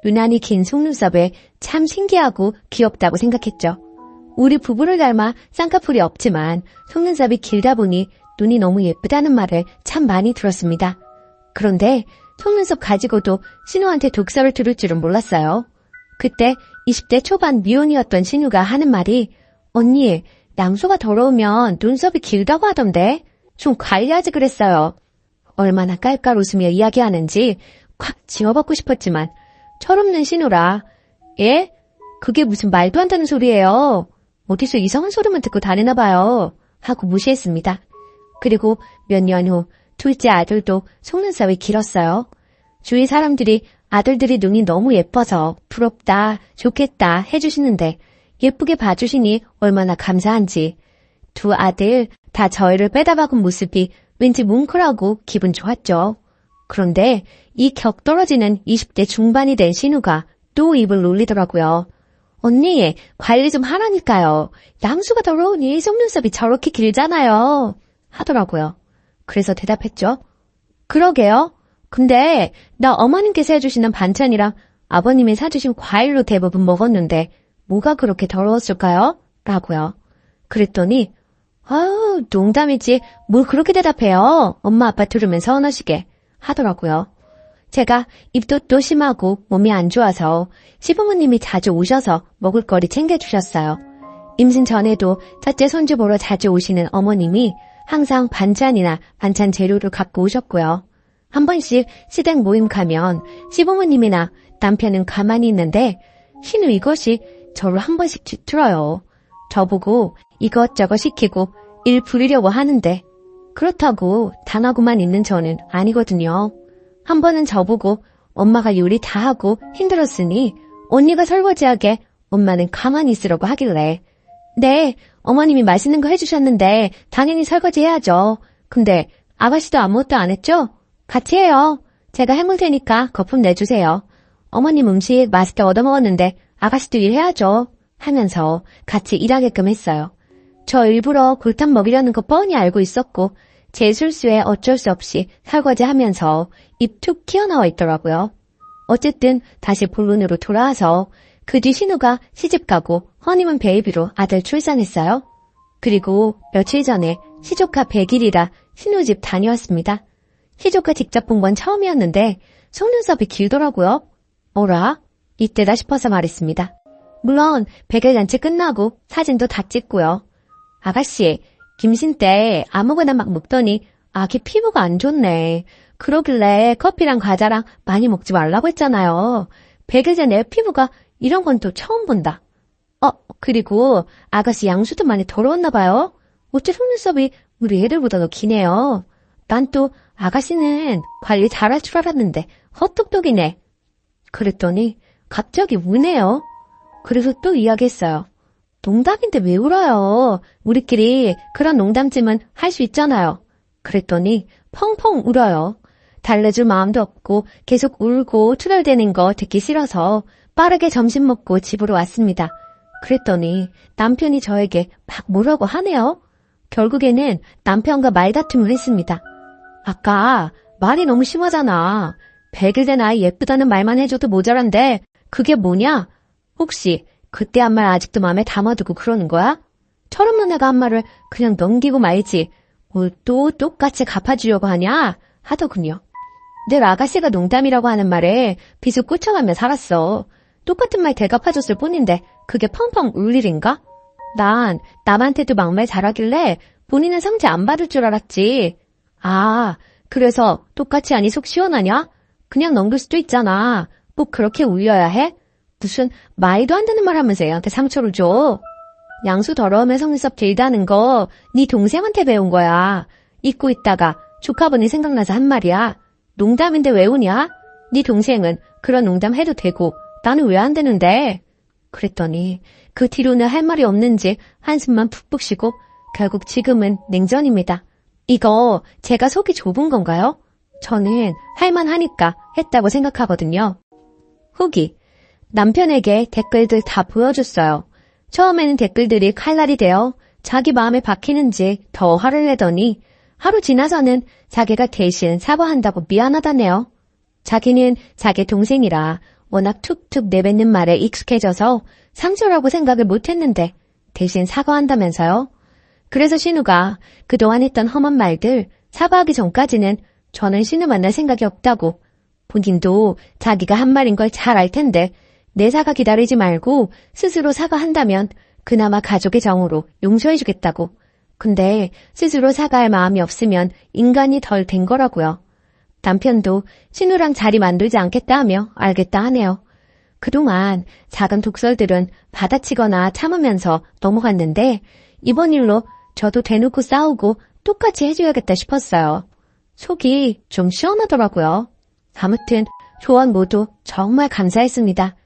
유난히 긴 속눈썹에 참 신기하고 귀엽다고 생각했죠. 우리 부부를 닮아 쌍꺼풀이 없지만 속눈썹이 길다 보니 눈이 너무 예쁘다는 말을 참 많이 들었습니다. 그런데 속눈썹 가지고도 신우한테 독설을 들을 줄은 몰랐어요. 그때 20대 초반 미혼이었던 신우가 하는 말이 언니, 양수가 더러우면 눈썹이 길다고 하던데 좀 관리하지 그랬어요. 얼마나 깔깔 웃으며 이야기하는지 콱 지워받고 싶었지만 철없는 신우라 예? 그게 무슨 말도 안 되는 소리예요. 어디서 이상한 소리만 듣고 다니나 봐요. 하고 무시했습니다. 그리고 몇 년 후 둘째 아들도 속눈썹이 길었어요. 주위 사람들이 아들들이 눈이 너무 예뻐서 부럽다, 좋겠다 해주시는데 예쁘게 봐주시니 얼마나 감사한지. 두 아들 다 저희를 빼다박은 모습이 왠지 뭉클하고 기분 좋았죠. 그런데 이 격떨어지는 20대 중반이 된 신우가 또 입을 놀리더라고요. 언니, 관리 좀 하라니까요. 양수가 더러우니 속눈썹이 저렇게 길잖아요. 하더라고요. 그래서 대답했죠. 그러게요. 근데 나 어머님께서 해주시는 반찬이랑 아버님이 사주신 과일로 대부분 먹었는데 뭐가 그렇게 더러웠을까요? 라고요. 그랬더니 아우 농담이지 뭘 그렇게 대답해요. 엄마 아빠 들으면 서운하시게 하더라고요. 제가 입덧도 심하고 몸이 안 좋아서 시부모님이 자주 오셔서 먹을거리 챙겨주셨어요. 임신 전에도 첫째 손주 보러 자주 오시는 어머님이 항상 반찬이나 반찬 재료를 갖고 오셨고요. 한 번씩 시댁 모임 가면 시부모님이나 남편은 가만히 있는데 신우 이것이 저를 한 번씩 뒤틀어요. 저보고 이것저것 시키고 일 부리려고 하는데 그렇다고 당하고만 있는 저는 아니거든요. 한 번은 저보고 엄마가 요리 다 하고 힘들었으니 언니가 설거지하게 엄마는 가만히 있으라고 하길래 네, 어머님이 맛있는 거 해주셨는데 당연히 설거지 해야죠. 근데 아가씨도 아무것도 안 했죠? 같이 해요. 제가 해물 테니까 거품 내주세요. 어머님 음식 맛있게 얻어먹었는데 아가씨도 일해야죠. 하면서 같이 일하게끔 했어요. 저 일부러 골탕 먹이려는 거 뻔히 알고 있었고 제 실수에 어쩔 수 없이 설거지하면서 입 툭 튀어나와 있더라고요. 어쨌든 다시 본론으로 돌아와서 그 뒤 신우가 시집가고 허니문 베이비로 아들 출산했어요. 그리고 며칠 전에 시조카 100일이라 신우 집 다녀왔습니다. 시조카 직접 본 건 처음이었는데 속눈썹이 길더라고요. 어라? 이때다 싶어서 말했습니다. 물론 100일 잔치 끝나고 사진도 다 찍고요. 아가씨, 김신 때 아무거나 막 먹더니 아기 피부가 안 좋네. 그러길래 커피랑 과자랑 많이 먹지 말라고 했잖아요. 100일 전에 피부가 이런 건 또 처음 본다. 그리고 아가씨 양수도 많이 더러웠나 봐요. 어째 속눈썹이 우리 애들보다 더 기네요. 난 또 아가씨는 관리 잘할 줄 알았는데 헛똑똑이네. 그랬더니 갑자기 우네요. 그래서 또 이야기했어요. 농담인데 왜 울어요? 우리끼리 그런 농담쯤은 할 수 있잖아요. 그랬더니 펑펑 울어요. 달래줄 마음도 없고 계속 울고 투덜대는 거 듣기 싫어서 빠르게 점심 먹고 집으로 왔습니다. 그랬더니 남편이 저에게 막 뭐라고 하네요. 결국에는 남편과 말다툼을 했습니다. 아까 말이 너무 심하잖아. 100일 된 아이 예쁘다는 말만 해줘도 모자란데 그게 뭐냐? 혹시 그때 한 말 아직도 마음에 담아두고 그러는 거야? 철없는 애가 한 말을 그냥 넘기고 말지 뭘 또 똑같이 갚아주려고 하냐? 하더군요. 늘 아가씨가 농담이라고 하는 말에 비수 꽂혀가며 살았어. 똑같은 말 대갚아줬을 뿐인데 그게 펑펑 울 일인가? 난 남한테도 막말 잘하길래 본인은 상처 안 받을 줄 알았지. 아, 그래서 똑같이 하니 속 시원하냐? 그냥 넘길 수도 있잖아. 꼭 그렇게 울려야 해? 무슨 말도 안 되는 말 하면서 애한테 상처를 줘. 양수 더러움에 속눈썹 길다는 거 네 동생한테 배운 거야. 잊고 있다가 조카분이 생각나서 한 말이야. 농담인데 왜 우냐? 네 동생은 그런 농담 해도 되고 나는 왜 안 되는데? 그랬더니 그 뒤로는 할 말이 없는지 한숨만 푹푹 쉬고 결국 지금은 냉전입니다. 이거 제가 속이 좁은 건가요? 저는 할만하니까 했다고 생각하거든요. 후기. 남편에게 댓글들 다 보여줬어요. 처음에는 댓글들이 칼날이 되어 자기 마음에 박히는지 더 화를 내더니 하루 지나서는 자기가 대신 사과한다고 미안하다네요. 자기는 자기 동생이라 워낙 툭툭 내뱉는 말에 익숙해져서 상처라고 생각을 못했는데 대신 사과한다면서요. 그래서 신우가 그동안 했던 험한 말들 사과하기 전까지는 저는 신우 만날 생각이 없다고, 본인도 자기가 한 말인 걸 잘 알 텐데 내 사과 기다리지 말고 스스로 사과한다면 그나마 가족의 정으로 용서해주겠다고. 근데 스스로 사과할 마음이 없으면 인간이 덜 된 거라고요. 남편도 신우랑 자리 만들지 않겠다 하며 알겠다 하네요. 그동안 작은 독설들은 받아치거나 참으면서 넘어갔는데 이번 일로 저도 대놓고 싸우고 똑같이 해줘야겠다 싶었어요. 속이 좀 시원하더라고요. 아무튼 조언 모두 정말 감사했습니다.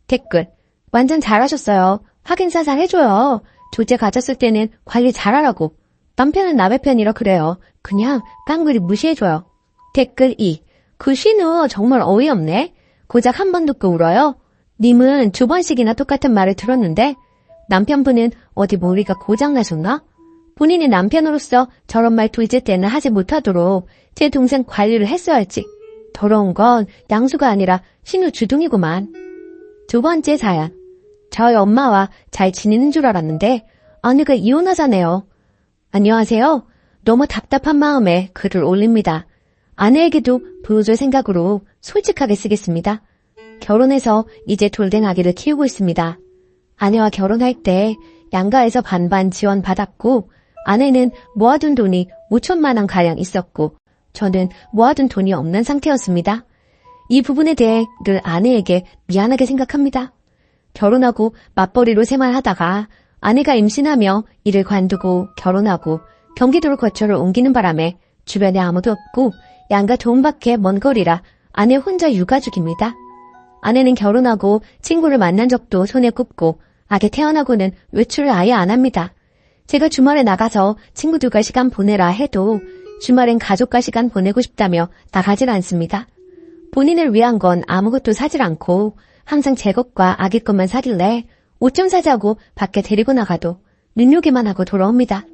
댓글. 완전 잘하셨어요. 확인사살 해줘요. 조제 가졌을 때는 관리 잘하라고. 남편은 남의 편이라 그래요. 그냥 깡그리 무시해줘요. 댓글 2. 그 신우 정말 어이없네. 고작 한 번 듣고 울어요. 님은 두 번씩이나 똑같은 말을 들었는데 남편분은 어디 머리가 고장나셨나? 본인이 남편으로서 저런 말도 이제 때는 하지 못하도록 제 동생 관리를 했어야지. 더러운 건 양수가 아니라 신우 주둥이구만. 두 번째 사연. 저희 엄마와 잘 지내는 줄 알았는데 아내가 이혼하자네요. 안녕하세요. 너무 답답한 마음에 글을 올립니다. 아내에게도 보여줄 생각으로 솔직하게 쓰겠습니다. 결혼해서 이제 돌된 아기를 키우고 있습니다. 아내와 결혼할 때 양가에서 반반 지원받았고 아내는 모아둔 돈이 5천만 원 가량 있었고 저는 모아둔 돈이 없는 상태였습니다. 이 부분에 대해 늘 아내에게 미안하게 생각합니다. 결혼하고 맞벌이로 생활하다가 아내가 임신하며 이를 관두고 결혼하고 경기도로 거처를 옮기는 바람에 주변에 아무도 없고 양가 도움밖에 먼 거리라 아내 혼자 유가족입니다. 아내는 결혼하고 친구를 만난 적도 손에 꼽고 아기 태어나고는 외출을 아예 안 합니다. 제가 주말에 나가서 친구들과 시간 보내라 해도 주말엔 가족과 시간 보내고 싶다며 나가질 않습니다. 본인을 위한 건 아무것도 사질 않고 항상 제 것과 아기 것만 사길래 옷 좀 사자고 밖에 데리고 나가도 눈요기만 하고 돌아옵니다.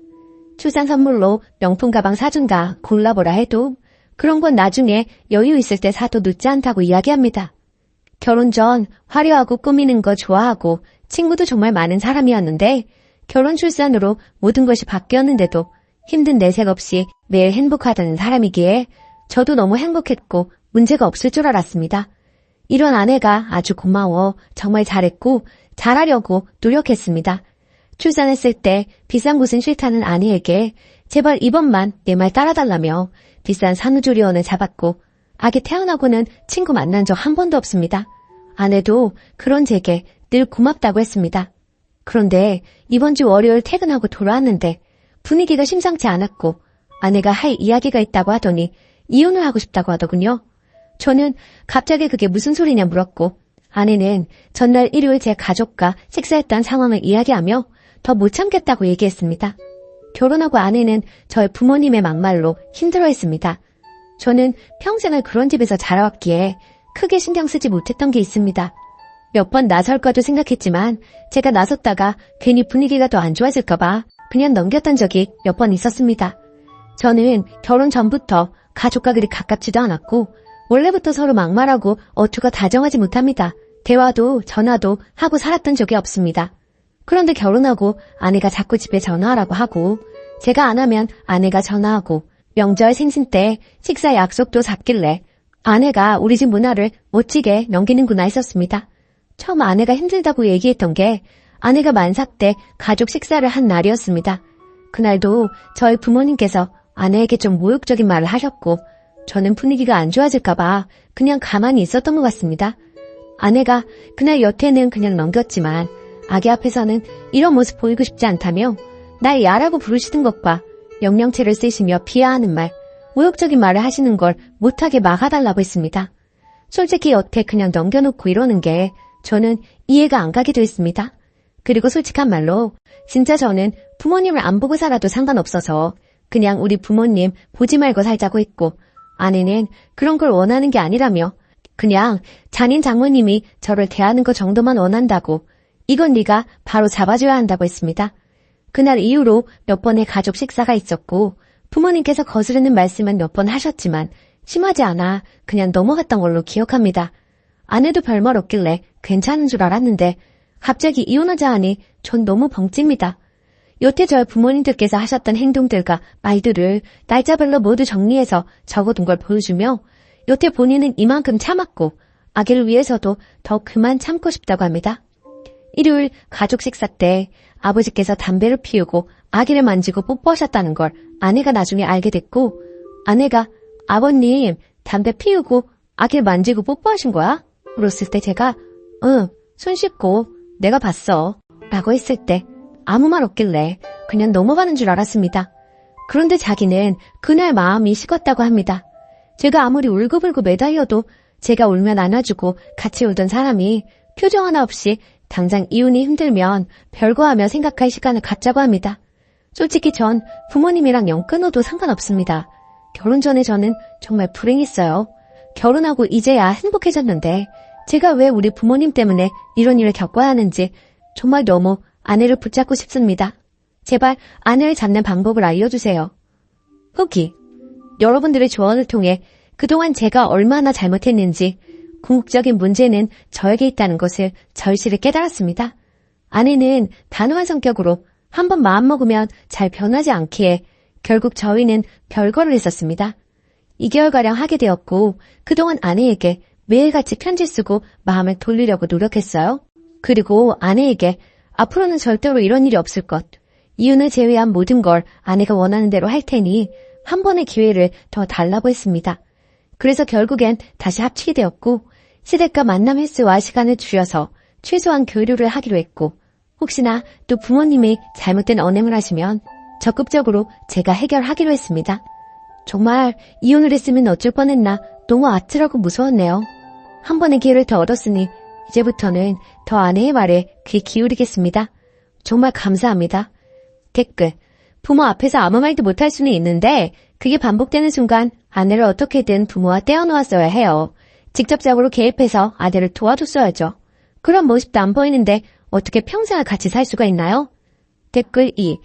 출산 선물로 명품 가방 사준다 골라보라 해도 그런 건 나중에 여유 있을 때 사도 늦지 않다고 이야기합니다. 결혼 전 화려하고 꾸미는 거 좋아하고 친구도 정말 많은 사람이었는데 결혼 출산으로 모든 것이 바뀌었는데도 힘든 내색 없이 매일 행복하다는 사람이기에 저도 너무 행복했고 문제가 없을 줄 알았습니다. 이런 아내가 아주 고마워 정말 잘했고 잘하려고 노력했습니다. 출산했을 때 비싼 곳은 싫다는 아내에게 제발 이번만 내 말 따라달라며 비싼 산후조리원을 잡았고 아기 태어나고는 친구 만난 적 한 번도 없습니다. 아내도 그런 제게 늘 고맙다고 했습니다. 그런데 이번 주 월요일 퇴근하고 돌아왔는데 분위기가 심상치 않았고 아내가 할 이야기가 있다고 하더니 이혼을 하고 싶다고 하더군요. 저는 갑자기 그게 무슨 소리냐 물었고 아내는 전날 일요일 제 가족과 식사했던 상황을 이야기하며 더 못 참겠다고 얘기했습니다. 결혼하고 아내는 저의 부모님의 막말로 힘들어했습니다. 저는 평생을 그런 집에서 자라왔기에 크게 신경 쓰지 못했던 게 있습니다. 몇 번 나설까도 생각했지만 제가 나섰다가 괜히 분위기가 더 안 좋아질까봐 그냥 넘겼던 적이 몇 번 있었습니다. 저는 결혼 전부터 가족과 그리 가깝지도 않았고 원래부터 서로 막말하고 어투가 다정하지 못합니다. 대화도 전화도 하고 살았던 적이 없습니다. 그런데 결혼하고 아내가 자꾸 집에 전화하라고 하고 제가 안 하면 아내가 전화하고 명절 생신 때 식사 약속도 잡길래 아내가 우리 집 문화를 멋지게 넘기는구나 했었습니다. 처음 아내가 힘들다고 얘기했던 게 아내가 만삭 때 가족 식사를 한 날이었습니다. 그날도 저희 부모님께서 아내에게 좀 모욕적인 말을 하셨고 저는 분위기가 안 좋아질까봐 그냥 가만히 있었던 것 같습니다. 아내가 그날 여태는 그냥 넘겼지만 아기 앞에서는 이런 모습 보이고 싶지 않다며 날 야라고 부르시는 것과 명령체를 쓰시며 비하하는 말, 모욕적인 말을 하시는 걸 못하게 막아달라고 했습니다. 솔직히 여태 그냥 넘겨놓고 이러는 게 저는 이해가 안 가기도 했습니다. 그리고 솔직한 말로 진짜 저는 부모님을 안 보고 살아도 상관없어서 그냥 우리 부모님 보지 말고 살자고 했고 아내는 그런 걸 원하는 게 아니라며 그냥 잔인 장모님이 저를 대하는 것 정도만 원한다고 이건 네가 바로 잡아줘야 한다고 했습니다. 그날 이후로 몇 번의 가족 식사가 있었고 부모님께서 거스르는 말씀은 몇 번 하셨지만 심하지 않아 그냥 넘어갔던 걸로 기억합니다. 아내도 별말 없길래 괜찮은 줄 알았는데 갑자기 이혼하자 하니 전 너무 벙찝니다. 여태 저희 부모님들께서 하셨던 행동들과 말들을 날짜별로 모두 정리해서 적어둔 걸 보여주며 여태 본인은 이만큼 참았고 아기를 위해서도 더 그만 참고 싶다고 합니다. 일요일 가족 식사 때 아버지께서 담배를 피우고 아기를 만지고 뽀뽀하셨다는 걸 아내가 나중에 알게 됐고 아내가 아버님 담배 피우고 아기를 만지고 뽀뽀하신 거야? 물었을 때 제가 응, 손 씻고 내가 봤어 라고 했을 때 아무 말 없길래 그냥 넘어가는 줄 알았습니다. 그런데 자기는 그날 마음이 식었다고 합니다. 제가 아무리 울고불고 매달려도 제가 울면 안아주고 같이 울던 사람이 표정 하나 없이 당장 이혼이 힘들면 별거하며 생각할 시간을 갖자고 합니다. 솔직히 전 부모님이랑 영 끊어도 상관없습니다. 결혼 전에 저는 정말 불행했어요. 결혼하고 이제야 행복해졌는데 제가 왜 우리 부모님 때문에 이런 일을 겪어야 하는지 정말 너무 아내를 붙잡고 싶습니다. 제발 아내를 잡는 방법을 알려주세요. 후기. 여러분들의 조언을 통해 그동안 제가 얼마나 잘못했는지 궁극적인 문제는 저에게 있다는 것을 절실히 깨달았습니다. 아내는 단호한 성격으로 한번 마음먹으면 잘 변하지 않기에 결국 저희는 별거를 했었습니다. 2개월가량 하게 되었고 그동안 아내에게 매일같이 편지 쓰고 마음을 돌리려고 노력했어요. 그리고 아내에게 앞으로는 절대로 이런 일이 없을 것, 이혼을 제외한 모든 걸 아내가 원하는 대로 할 테니 한 번의 기회를 더 달라고 했습니다. 그래서 결국엔 다시 합치게 되었고 시댁과 만남 횟수와 시간을 줄여서 최소한 교류를 하기로 했고 혹시나 또 부모님이 잘못된 언행을 하시면 적극적으로 제가 해결하기로 했습니다. 정말 이혼을 했으면 어쩔 뻔했나 너무 아찔하고 무서웠네요. 한 번의 기회를 더 얻었으니 이제부터는 더 아내의 말에 귀 기울이겠습니다. 정말 감사합니다. 댓글. 부모 앞에서 아무 말도 못할 수는 있는데 그게 반복되는 순간 아내를 어떻게든 부모와 떼어놓았어야 해요. 직접적으로 개입해서 아내를 도와줬어야죠. 그런 모습도 안 보이는데 어떻게 평생을 같이 살 수가 있나요? 댓글 2.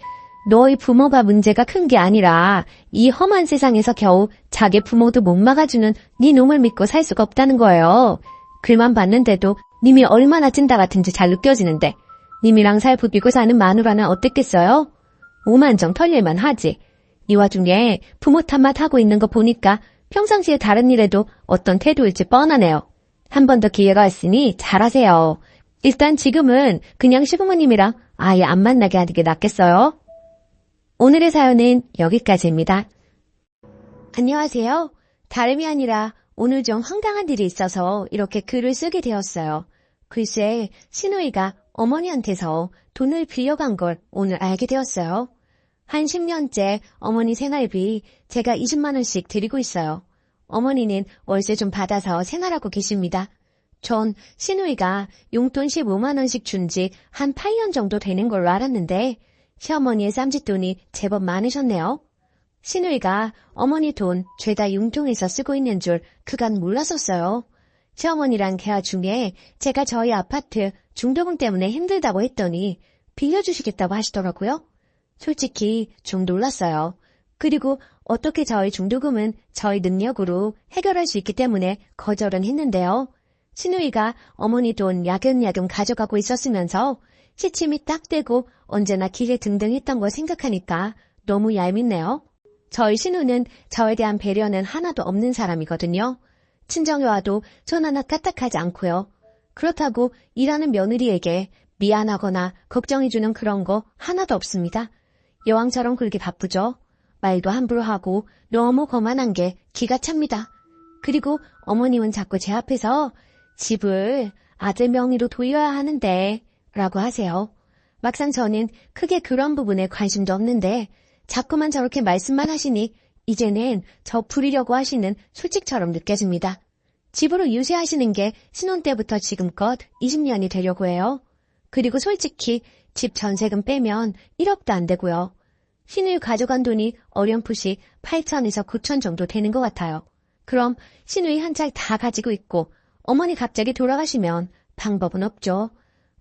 너희 부모가 문제가 큰 게 아니라 이 험한 세상에서 겨우 자기 부모도 못 막아주는 네 놈을 믿고 살 수가 없다는 거예요. 글만 봤는데도 님이 얼마나 찐따 같은지 잘 느껴지는데 님이랑 살 부비고 사는 마누라는 어땠겠어요? 오만정 털릴만 하지. 이 와중에 부모 탓만 하고 있는 거 보니까 평상시에 다른 일에도 어떤 태도일지 뻔하네요. 한 번 더 기회가 있으니 잘하세요. 일단 지금은 그냥 시부모님이랑 아예 안 만나게 하는 게 낫겠어요. 오늘의 사연은 여기까지입니다. 안녕하세요. 다름이 아니라 오늘 좀 황당한 일이 있어서 이렇게 글을 쓰게 되었어요. 글쎄 시누이가 어머니한테서 돈을 빌려간 걸 오늘 알게 되었어요. 한 10년째 어머니 생활비 제가 20만 원씩 드리고 있어요. 어머니는 월세 좀 받아서 생활하고 계십니다. 전 시누이가 용돈 15만 원씩 준 지 한 8년 정도 되는 걸로 알았는데 시어머니의 쌈짓돈이 제법 많으셨네요. 시누이가 어머니 돈 죄다 융통해서 쓰고 있는 줄 그간 몰랐었어요. 시어머니랑 대화 중에 제가 저희 아파트 중도금 때문에 힘들다고 했더니 빌려주시겠다고 하시더라고요. 솔직히 좀 놀랐어요. 그리고 어떻게 저희 중도금은 저희 능력으로 해결할 수 있기 때문에 거절은 했는데요. 신우이가 어머니 돈 야금야금 가져가고 있었으면서 시침이 딱 되고 언제나 길에 등등했던 걸 생각하니까 너무 얄밉네요. 저희 신우는 저에 대한 배려는 하나도 없는 사람이거든요. 친정에 와도 손 하나 까딱하지 않고요. 그렇다고 일하는 며느리에게 미안하거나 걱정해주는 그런 거 하나도 없습니다. 여왕처럼 그렇게 바쁘죠. 말도 함부로 하고 너무 거만한 게 기가 찹니다. 그리고 어머님은 자꾸 제 앞에서 집을 아들 명의로 돌려야 하는데 라고 하세요. 막상 저는 크게 그런 부분에 관심도 없는데 자꾸만 저렇게 말씀만 하시니 이제는 저 부리려고 하시는 술집처럼 느껴집니다. 집으로 유지하시는 게 신혼 때부터 지금껏 20년이 되려고 해요. 그리고 솔직히 집 전세금 빼면 1억도 안 되고요. 신우이 가져간 돈이 어렴풋이 8천에서 9천 정도 되는 것 같아요. 그럼 신우이 한 찰 다 가지고 있고 어머니 갑자기 돌아가시면 방법은 없죠.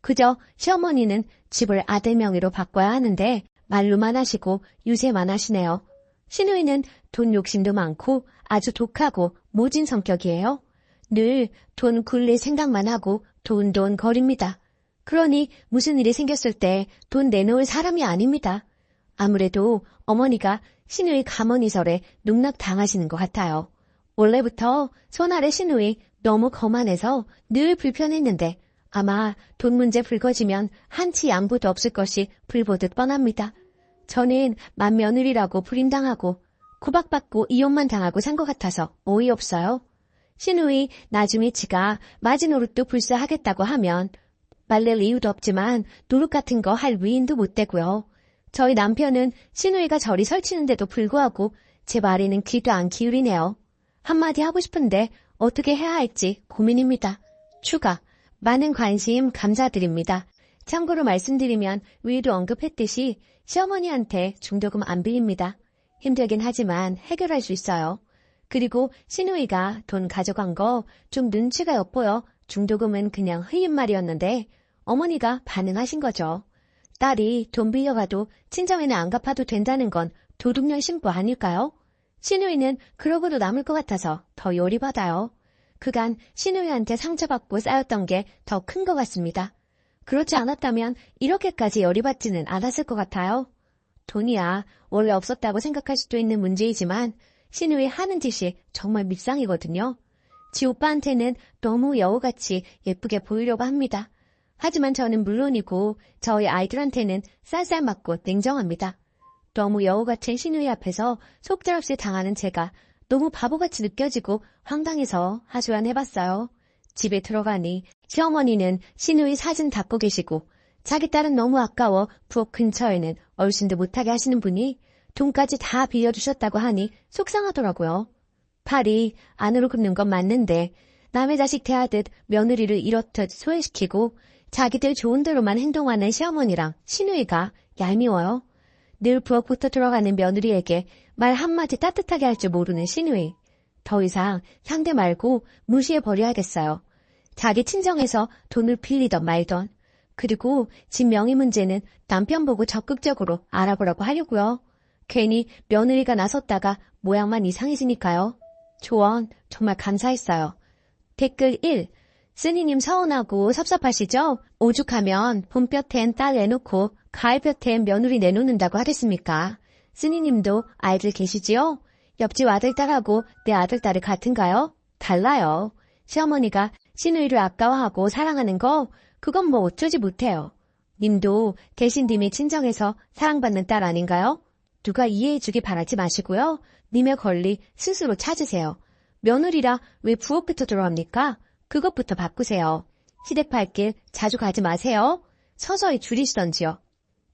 그저 시어머니는 집을 아들 명의로 바꿔야 하는데 말로만 하시고 유세만 하시네요. 신우이는 돈 욕심도 많고 아주 독하고 모진 성격이에요. 늘 돈 굴릴 생각만 하고 돈 거립니다. 그러니 무슨 일이 생겼을 때 돈 내놓을 사람이 아닙니다. 아무래도 어머니가 신우이 가문이설에 농락당하시는 것 같아요. 원래부터 손아래 신우이 너무 거만해서 늘 불편했는데 아마 돈 문제 불거지면 한치 양보도 없을 것이 불보듯 뻔합니다. 저는 맏며느리라고 불임당하고 구박받고 이혼만 당하고 산 것 같아서 어이없어요. 신우이 나중에 지가 마지노릇도 불사하겠다고 하면 말릴 이유도 없지만 노릇 같은 거 할 위인도 못 되고요. 저희 남편은 신우이가 저리 설치는데도 불구하고 제 말에는 귀도 안 기울이네요. 한마디 하고 싶은데 어떻게 해야 할지 고민입니다. 추가, 많은 관심 감사드립니다. 참고로 말씀드리면 위에도 언급했듯이 시어머니한테 중도금 안 빌립니다. 힘들긴 하지만 해결할 수 있어요. 그리고 신우이가 돈 가져간 거 좀 눈치가 엿보여 중도금은 그냥 흐린 말이었는데 어머니가 반응하신 거죠. 딸이 돈 빌려가도 친정에는 안 갚아도 된다는 건 도둑년 신부 아닐까요? 신우이는 그러고도 남을 것 같아서 더 열이받아요. 그간 신우이한테 상처받고 쌓였던 게 더 큰 것 같습니다. 그렇지 않았다면 이렇게까지 열이받지는 않았을 것 같아요. 돈이야 원래 없었다고 생각할 수도 있는 문제이지만 신우이 하는 짓이 정말 밉상이거든요. 지 오빠한테는 너무 여우같이 예쁘게 보이려고 합니다. 하지만 저는 물론이고 저희 아이들한테는 쌀쌀 맞고 냉정합니다. 너무 여우 같은 신우이 앞에서 속절없이 당하는 제가 너무 바보같이 느껴지고 황당해서 하소연해봤어요. 집에 들어가니 시어머니는 신우이 사진 닦고 계시고 자기 딸은 너무 아까워 부엌 근처에는 얼씬도 못하게 하시는 분이 돈까지 다 빌려주셨다고 하니 속상하더라고요. 팔이 안으로 굽는 건 맞는데 남의 자식 대하듯 며느리를 이렇듯 소외시키고 자기들 좋은 대로만 행동하는 시어머니랑 신우이가 얄미워요. 늘 부엌부터 들어가는 며느리에게 말 한마디 따뜻하게 할 줄 모르는 신우이. 더 이상 상대 말고 무시해버려야겠어요. 자기 친정에서 돈을 빌리던 말던. 그리고 집 명의 문제는 남편 보고 적극적으로 알아보라고 하려고요. 괜히 며느리가 나섰다가 모양만 이상해지니까요. 조언 정말 감사했어요. 댓글 1. 쓰니님 서운하고 섭섭하시죠? 오죽하면 봄볕엔 딸 내놓고 가을볕엔 며느리 내놓는다고 하랬습니까? 쓰니님도 아이들 계시지요? 옆집 아들딸하고 내 아들딸이 같은가요? 달라요. 시어머니가 신우이를 아까워하고 사랑하는 거 그건 뭐 어쩌지 못해요. 님도 대신 님의 친정에서 사랑받는 딸 아닌가요? 누가 이해해주기 바라지 마시고요. 님의 권리 스스로 찾으세요. 며느리라 왜 부엌부터 들어갑니까? 그것부터 바꾸세요. 시댁팔길 자주 가지 마세요. 서서히 줄이시던지요.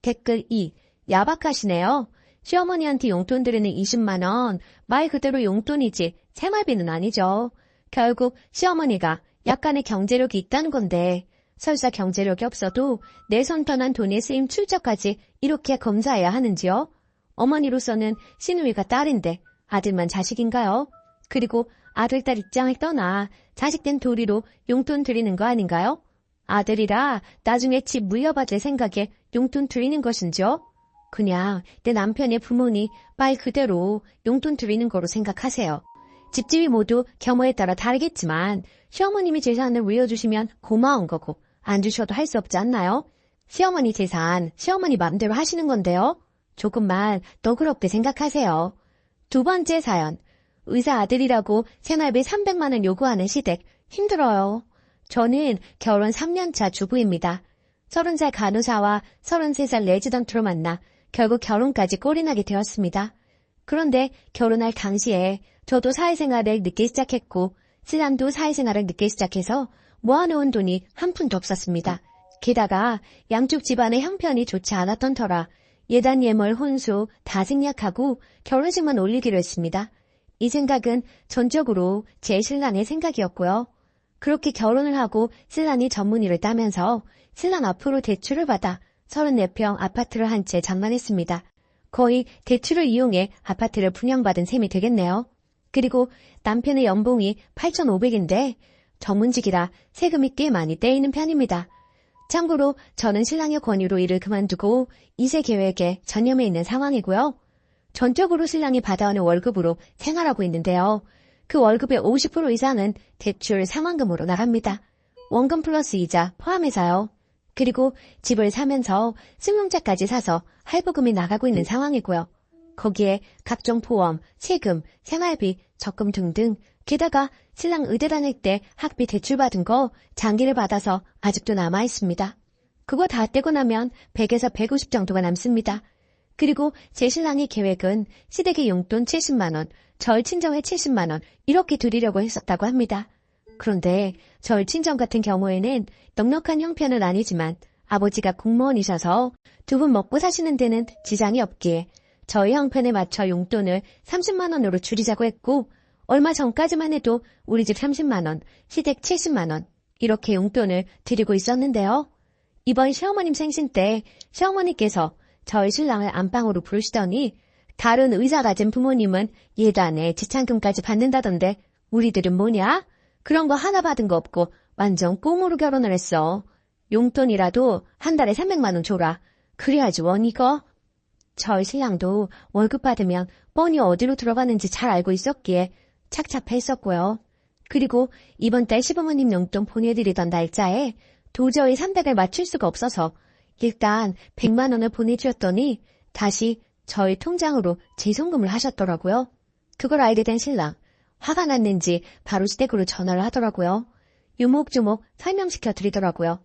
댓글 2. 야박하시네요. 시어머니한테 용돈 드리는 20만 원, 말 그대로 용돈이지 생활비는 아니죠. 결국 시어머니가 약간의 경제력이 있다는 건데 설사 경제력이 없어도 내 손 떠난 돈의 쓰임 출처까지 이렇게 검사해야 하는지요? 어머니로서는 신우이가 딸인데 아들만 자식인가요? 그리고 아들, 딸 입장을 떠나 자식된 도리로 용돈 드리는 거 아닌가요? 아들이라 나중에 집 물려받을 생각에 용돈 드리는 것인지요? 그냥 내 남편의 부모니 말 그대로 용돈 드리는 거로 생각하세요. 집집이 모두 경우에 따라 다르겠지만 시어머님이 재산을 물려주시면 고마운 거고 안 주셔도 할 수 없지 않나요? 시어머니 재산 시어머니 맘대로 하시는 건데요. 조금만 너그럽게 생각하세요. 두 번째 사연. 의사 아들이라고 생활비 300만 원 요구하는 시댁 힘들어요. 저는 결혼 3년차 주부입니다. 30살 간호사와 33살 레지던트로 만나 결국 결혼까지 꼴이나게 되었습니다. 그런데 결혼할 당시에 저도 사회생활을 늦게 시작했고 신랑도 사회생활을 늦게 시작해서 모아놓은 돈이 한 푼도 없었습니다. 게다가 양쪽 집안의 형편이 좋지 않았던 터라 예단 예물 혼수 다 생략하고 결혼식만 올리기로 했습니다. 이 생각은 전적으로 제 신랑의 생각이었고요. 그렇게 결혼을 하고 신랑이 전문의를 따면서 신랑 앞으로 대출을 받아 34평 아파트를 한 채 장만했습니다. 거의 대출을 이용해 아파트를 분양받은 셈이 되겠네요. 그리고 남편의 연봉이 8,500인데 전문직이라 세금이 꽤 많이 떼이는 편입니다. 참고로 저는 신랑의 권유로 일을 그만두고 2세 계획에 전념해 있는 상황이고요. 전적으로 신랑이 받아오는 월급으로 생활하고 있는데요. 그 월급의 50% 이상은 대출 상환금으로 나갑니다. 원금 플러스 이자 포함해서요. 그리고 집을 사면서 승용차까지 사서 할부금이 나가고 있는 상황이고요. 거기에 각종 보험, 세금, 생활비, 적금 등등 게다가 신랑 의대 다닐 때 학비 대출받은 거 장기를 받아서 아직도 남아있습니다. 그거 다 떼고 나면 100에서 150 정도가 남습니다. 그리고 제 신랑의 계획은 시댁의 용돈 70만 원, 절 친정에 70만 원 이렇게 드리려고 했었다고 합니다. 그런데 절 친정 같은 경우에는 넉넉한 형편은 아니지만 아버지가 공무원이셔서 두 분 먹고 사시는 데는 지장이 없기에 저희 형편에 맞춰 용돈을 30만 원으로 줄이자고 했고 얼마 전까지만 해도 우리 집 30만 원, 시댁 70만 원 이렇게 용돈을 드리고 있었는데요. 이번 시어머님 생신 때 시어머니께서 저희 신랑을 안방으로 부르시더니 다른 의사 가진 부모님은 예단에 지참금까지 받는다던데 우리들은 뭐냐? 그런 거 하나 받은 거 없고 완전 꽁으로 결혼을 했어. 용돈이라도 한 달에 300만 원 줘라. 그래야지 원 이거. 저희 신랑도 월급 받으면 뻔히 어디로 들어가는지 잘 알고 있었기에 착잡했었고요. 그리고 이번 달 시부모님 용돈 보내드리던 날짜에 도저히 300을 맞출 수가 없어서 일단 100만 원을 보내주었더니 다시 저희 통장으로 재송금을 하셨더라고요. 그걸 알게 된 신랑. 화가 났는지 바로 시댁으로 전화를 하더라고요. 유목조목 설명시켜 드리더라고요.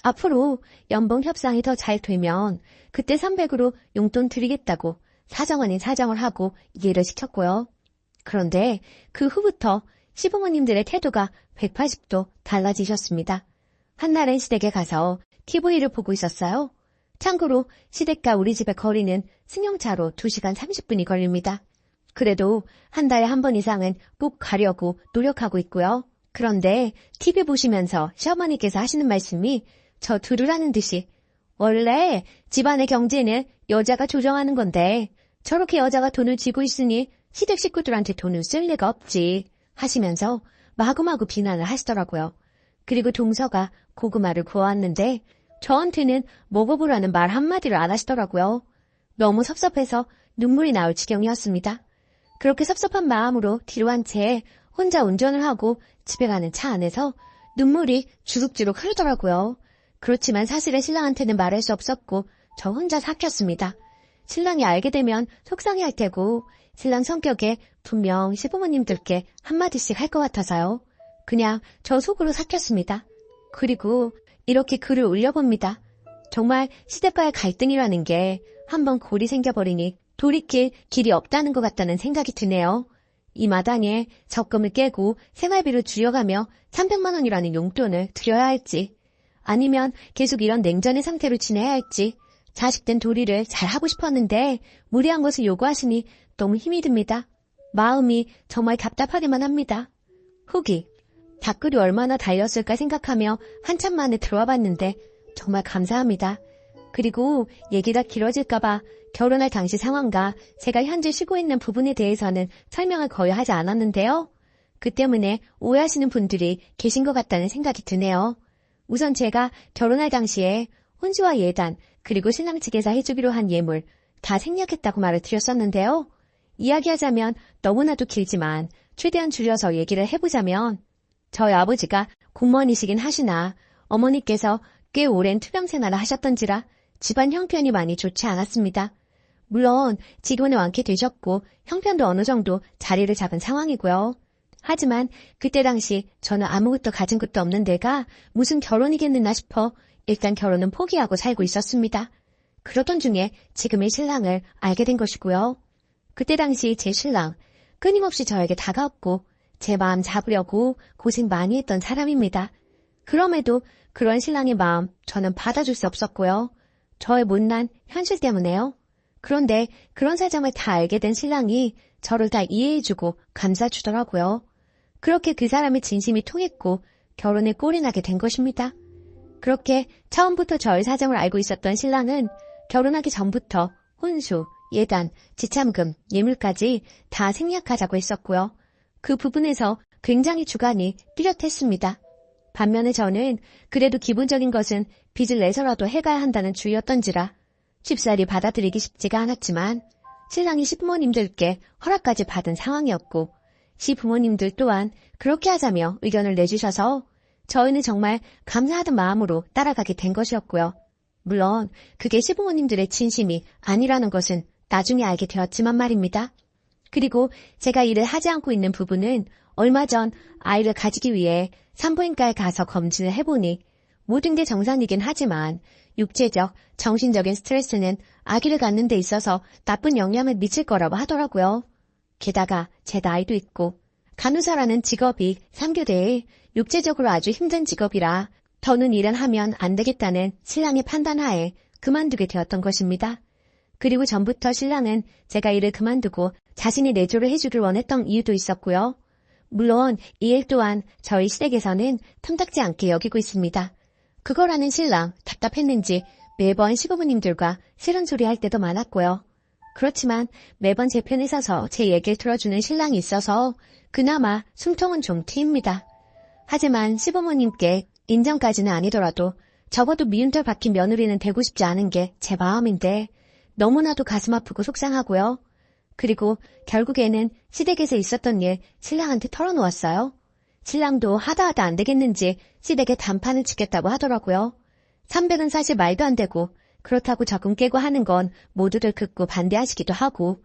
앞으로 연봉 협상이 더 잘 되면 그때 300으로 용돈 드리겠다고 사정 아닌 사정을 하고 이해를 시켰고요. 그런데 그 후부터 시부모님들의 태도가 180도 달라지셨습니다. 한날은 시댁에 가서 TV를 보고 있었어요. 참고로 시댁과 우리 집의 거리는 승용차로 2시간 30분이 걸립니다. 그래도 한 달에 한 번 이상은 꼭 가려고 노력하고 있고요. 그런데 TV 보시면서 시어머니께서 하시는 말씀이 저 들으라는 듯이 원래 집안의 경제는 여자가 조정하는 건데 저렇게 여자가 돈을 쥐고 있으니 시댁 식구들한테 돈을 쓸 리가 없지 하시면서 마구마구 비난을 하시더라고요. 그리고 동서가 고구마를 구워왔는데 저한테는 먹어보라는 말 한마디를 안 하시더라고요. 너무 섭섭해서 눈물이 나올 지경이었습니다. 그렇게 섭섭한 마음으로 뒤로 한 채 혼자 운전을 하고 집에 가는 차 안에서 눈물이 주룩주룩 흐르더라고요. 그렇지만 사실은 신랑한테는 말할 수 없었고 저 혼자 삭혔습니다. 신랑이 알게 되면 속상해할 테고 신랑 성격에 분명 시부모님들께 한마디씩 할 것 같아서요. 그냥 저 속으로 삭혔습니다. 그리고 이렇게 글을 올려봅니다. 정말 시댁과의 갈등이라는 게 한번 골이 생겨버리니 돌이킬 길이 없다는 것 같다는 생각이 드네요. 이 마당에 적금을 깨고 생활비를 줄여가며 300만 원이라는 용돈을 드려야 할지 아니면 계속 이런 냉전의 상태로 지내야 할지 자식된 도리를 잘하고 싶었는데 무리한 것을 요구하시니 너무 힘이 듭니다. 마음이 정말 답답하기만 합니다. 후기. 댓글이 얼마나 달렸을까 생각하며 한참 만에 들어와 봤는데 정말 감사합니다. 그리고 얘기가 길어질까봐 결혼할 당시 상황과 제가 현재 쉬고 있는 부분에 대해서는 설명을 거의 하지 않았는데요. 그 때문에 오해하시는 분들이 계신 것 같다는 생각이 드네요. 우선 제가 결혼할 당시에 혼주와 예단 그리고 신랑 측에서 해주기로 한 예물 다 생략했다고 말을 드렸었는데요. 이야기하자면 너무나도 길지만 최대한 줄여서 얘기를 해보자면 저희 아버지가 공무원이시긴 하시나 어머니께서 꽤 오랜 투병 생활을 하셨던지라 집안 형편이 많이 좋지 않았습니다. 물론 지금은 완쾌되셨고 형편도 어느 정도 자리를 잡은 상황이고요. 하지만 그때 당시 저는 아무것도 가진 것도 없는 데가 무슨 결혼이겠느나 싶어 일단 결혼은 포기하고 살고 있었습니다. 그러던 중에 지금의 신랑을 알게 된 것이고요. 그때 당시 제 신랑 끊임없이 저에게 다가왔고 제 마음 잡으려고 고생 많이 했던 사람입니다. 그럼에도 그런 신랑의 마음 저는 받아줄 수 없었고요. 저의 못난 현실 때문에요. 그런데 그런 사정을 다 알게 된 신랑이 저를 다 이해해주고 감싸주더라고요. 그렇게 그 사람의 진심이 통했고 결혼에 꼴이 나게 된 것입니다. 그렇게 처음부터 저의 사정을 알고 있었던 신랑은 결혼하기 전부터 혼수, 예단, 지참금, 예물까지 다 생략하자고 했었고요. 그 부분에서 굉장히 주관이 뚜렷했습니다. 반면에 저는 그래도 기본적인 것은 빚을 내서라도 해가야 한다는 주의였던지라 쉽사리 받아들이기 쉽지가 않았지만 신랑이 시부모님들께 허락까지 받은 상황이었고 시부모님들 또한 그렇게 하자며 의견을 내주셔서 저희는 정말 감사하던 마음으로 따라가게 된 것이었고요. 물론 그게 시부모님들의 진심이 아니라는 것은 나중에 알게 되었지만 말입니다. 그리고 제가 일을 하지 않고 있는 부부는 얼마 전 아이를 가지기 위해 산부인과에 가서 검진을 해보니 모든 게 정상이긴 하지만 육체적, 정신적인 스트레스는 아기를 갖는 데 있어서 나쁜 영향을 미칠 거라고 하더라고요. 게다가 제 나이도 있고 간호사라는 직업이 3교대에 육체적으로 아주 힘든 직업이라 더는 일은 하면 안 되겠다는 신랑의 판단하에 그만두게 되었던 것입니다. 그리고 전부터 신랑은 제가 일을 그만두고 자신이 내조를 해주길 원했던 이유도 있었고요. 물론 이 일 또한 저희 시댁에서는 탐탁지 않게 여기고 있습니다. 그거라는 신랑 답답했는지 매번 시부모님들과 싫은 소리 할 때도 많았고요. 그렇지만 매번 제 편에 서서 제 얘기를 들어주는 신랑이 있어서 그나마 숨통은 좀 트입니다. 하지만 시부모님께 인정까지는 아니더라도 적어도 미움털 박힌 며느리는 되고 싶지 않은 게 제 마음인데 너무나도 가슴 아프고 속상하고요. 그리고 결국에는 시댁에서 있었던 일 신랑한테 털어놓았어요. 신랑도 하다 안 되겠는지 시댁에 단판을 치겠다고 하더라고요. 300은 사실 말도 안 되고 그렇다고 적금 깨고 하는 건 모두들 극구 반대하시기도 하고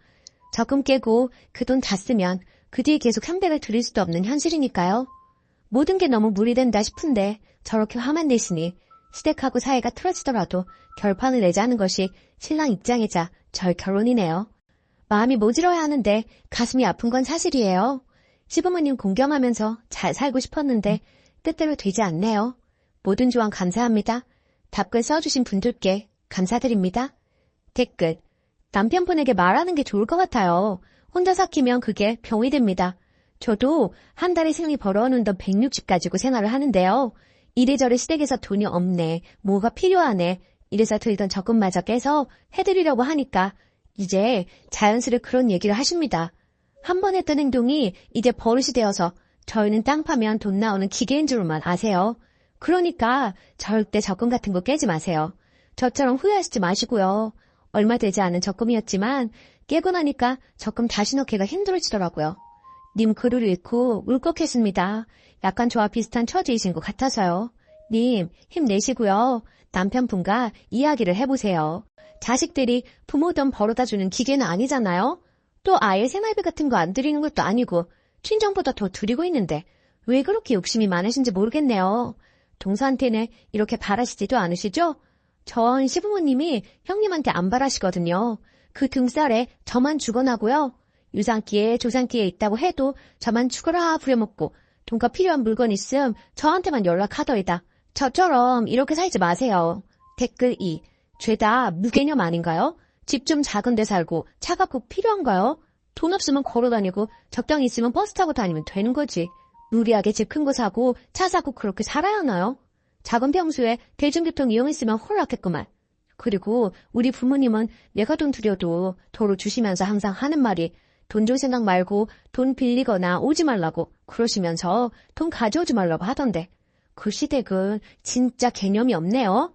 적금 깨고 그 돈 다 쓰면 그 뒤에 계속 300을 드릴 수도 없는 현실이니까요. 모든 게 너무 무리된다 싶은데 저렇게 화만 내시니 시댁하고 사이가 틀어지더라도 결판을 내자는 것이 신랑 입장이자 저의 결론이네요. 마음이 모질어야 하는데 가슴이 아픈 건 사실이에요. 시부모님 공경하면서 잘 살고 싶었는데 뜻대로 되지 않네요. 모든 조언 감사합니다. 답글 써주신 분들께 감사드립니다. 댓글. 남편분에게 말하는 게 좋을 것 같아요. 혼자 삭히면 그게 병이 됩니다. 저도 한 달에 생리 벌어오는 돈 160 가지고 생활을 하는데요. 이래저래 시댁에서 돈이 없네, 뭐가 필요하네, 이래서 들던 적금마저 깨서 해드리려고 하니까 이제 자연스레 그런 얘기를 하십니다. 한 번 했던 행동이 이제 버릇이 되어서 저희는 땅 파면 돈 나오는 기계인 줄만 아세요. 그러니까 절대 적금 같은 거 깨지 마세요. 저처럼 후회하시지 마시고요. 얼마 되지 않은 적금이었지만 깨고 나니까 적금 다시 넣기가 힘들어지더라고요. 님 글을 읽고 울컥했습니다. 약간 저와 비슷한 처지이신 것 같아서요. 님 힘내시고요. 남편분과 이야기를 해보세요. 자식들이 부모 돈 벌어다주는 기계는 아니잖아요. 또 아예 생활비 같은 거 안 드리는 것도 아니고 친정보다 더 드리고 있는데 왜 그렇게 욕심이 많으신지 모르겠네요. 동서한테는 이렇게 바라시지도 않으시죠? 전 시부모님이 형님한테 안 바라시거든요. 그 등살에 저만 죽어나고요. 유산기에 조산기에 있다고 해도 저만 죽어라 부려먹고 돈과 필요한 물건 있음 저한테만 연락하더이다. 저처럼 이렇게 살지 마세요. 댓글 2. 죄다 무개념 아닌가요? 집 좀 작은 데 살고 차가 꼭 필요한가요? 돈 없으면 걸어다니고 적당히 있으면 버스 타고 다니면 되는 거지. 무리하게 집 큰 거 사고 차 사고 그렇게 살아야 하나요? 작은 평수에 대중교통 이용했으면 홀랐겠구만. 그리고 우리 부모님은 내가 돈 드려도 도로 주시면서 항상 하는 말이 돈 줄 생각 말고 돈 빌리거나 오지 말라고 그러시면서 돈 가져오지 말라고 하던데 그 시댁은 진짜 개념이 없네요.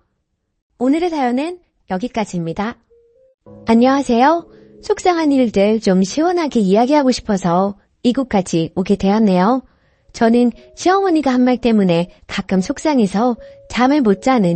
오늘의 사연은 여기까지입니다. 안녕하세요. 속상한 일들 좀 시원하게 이야기하고 싶어서 이곳까지 오게 되었네요. 저는 시어머니가 한 말 때문에 가끔 속상해서 잠을 못 자는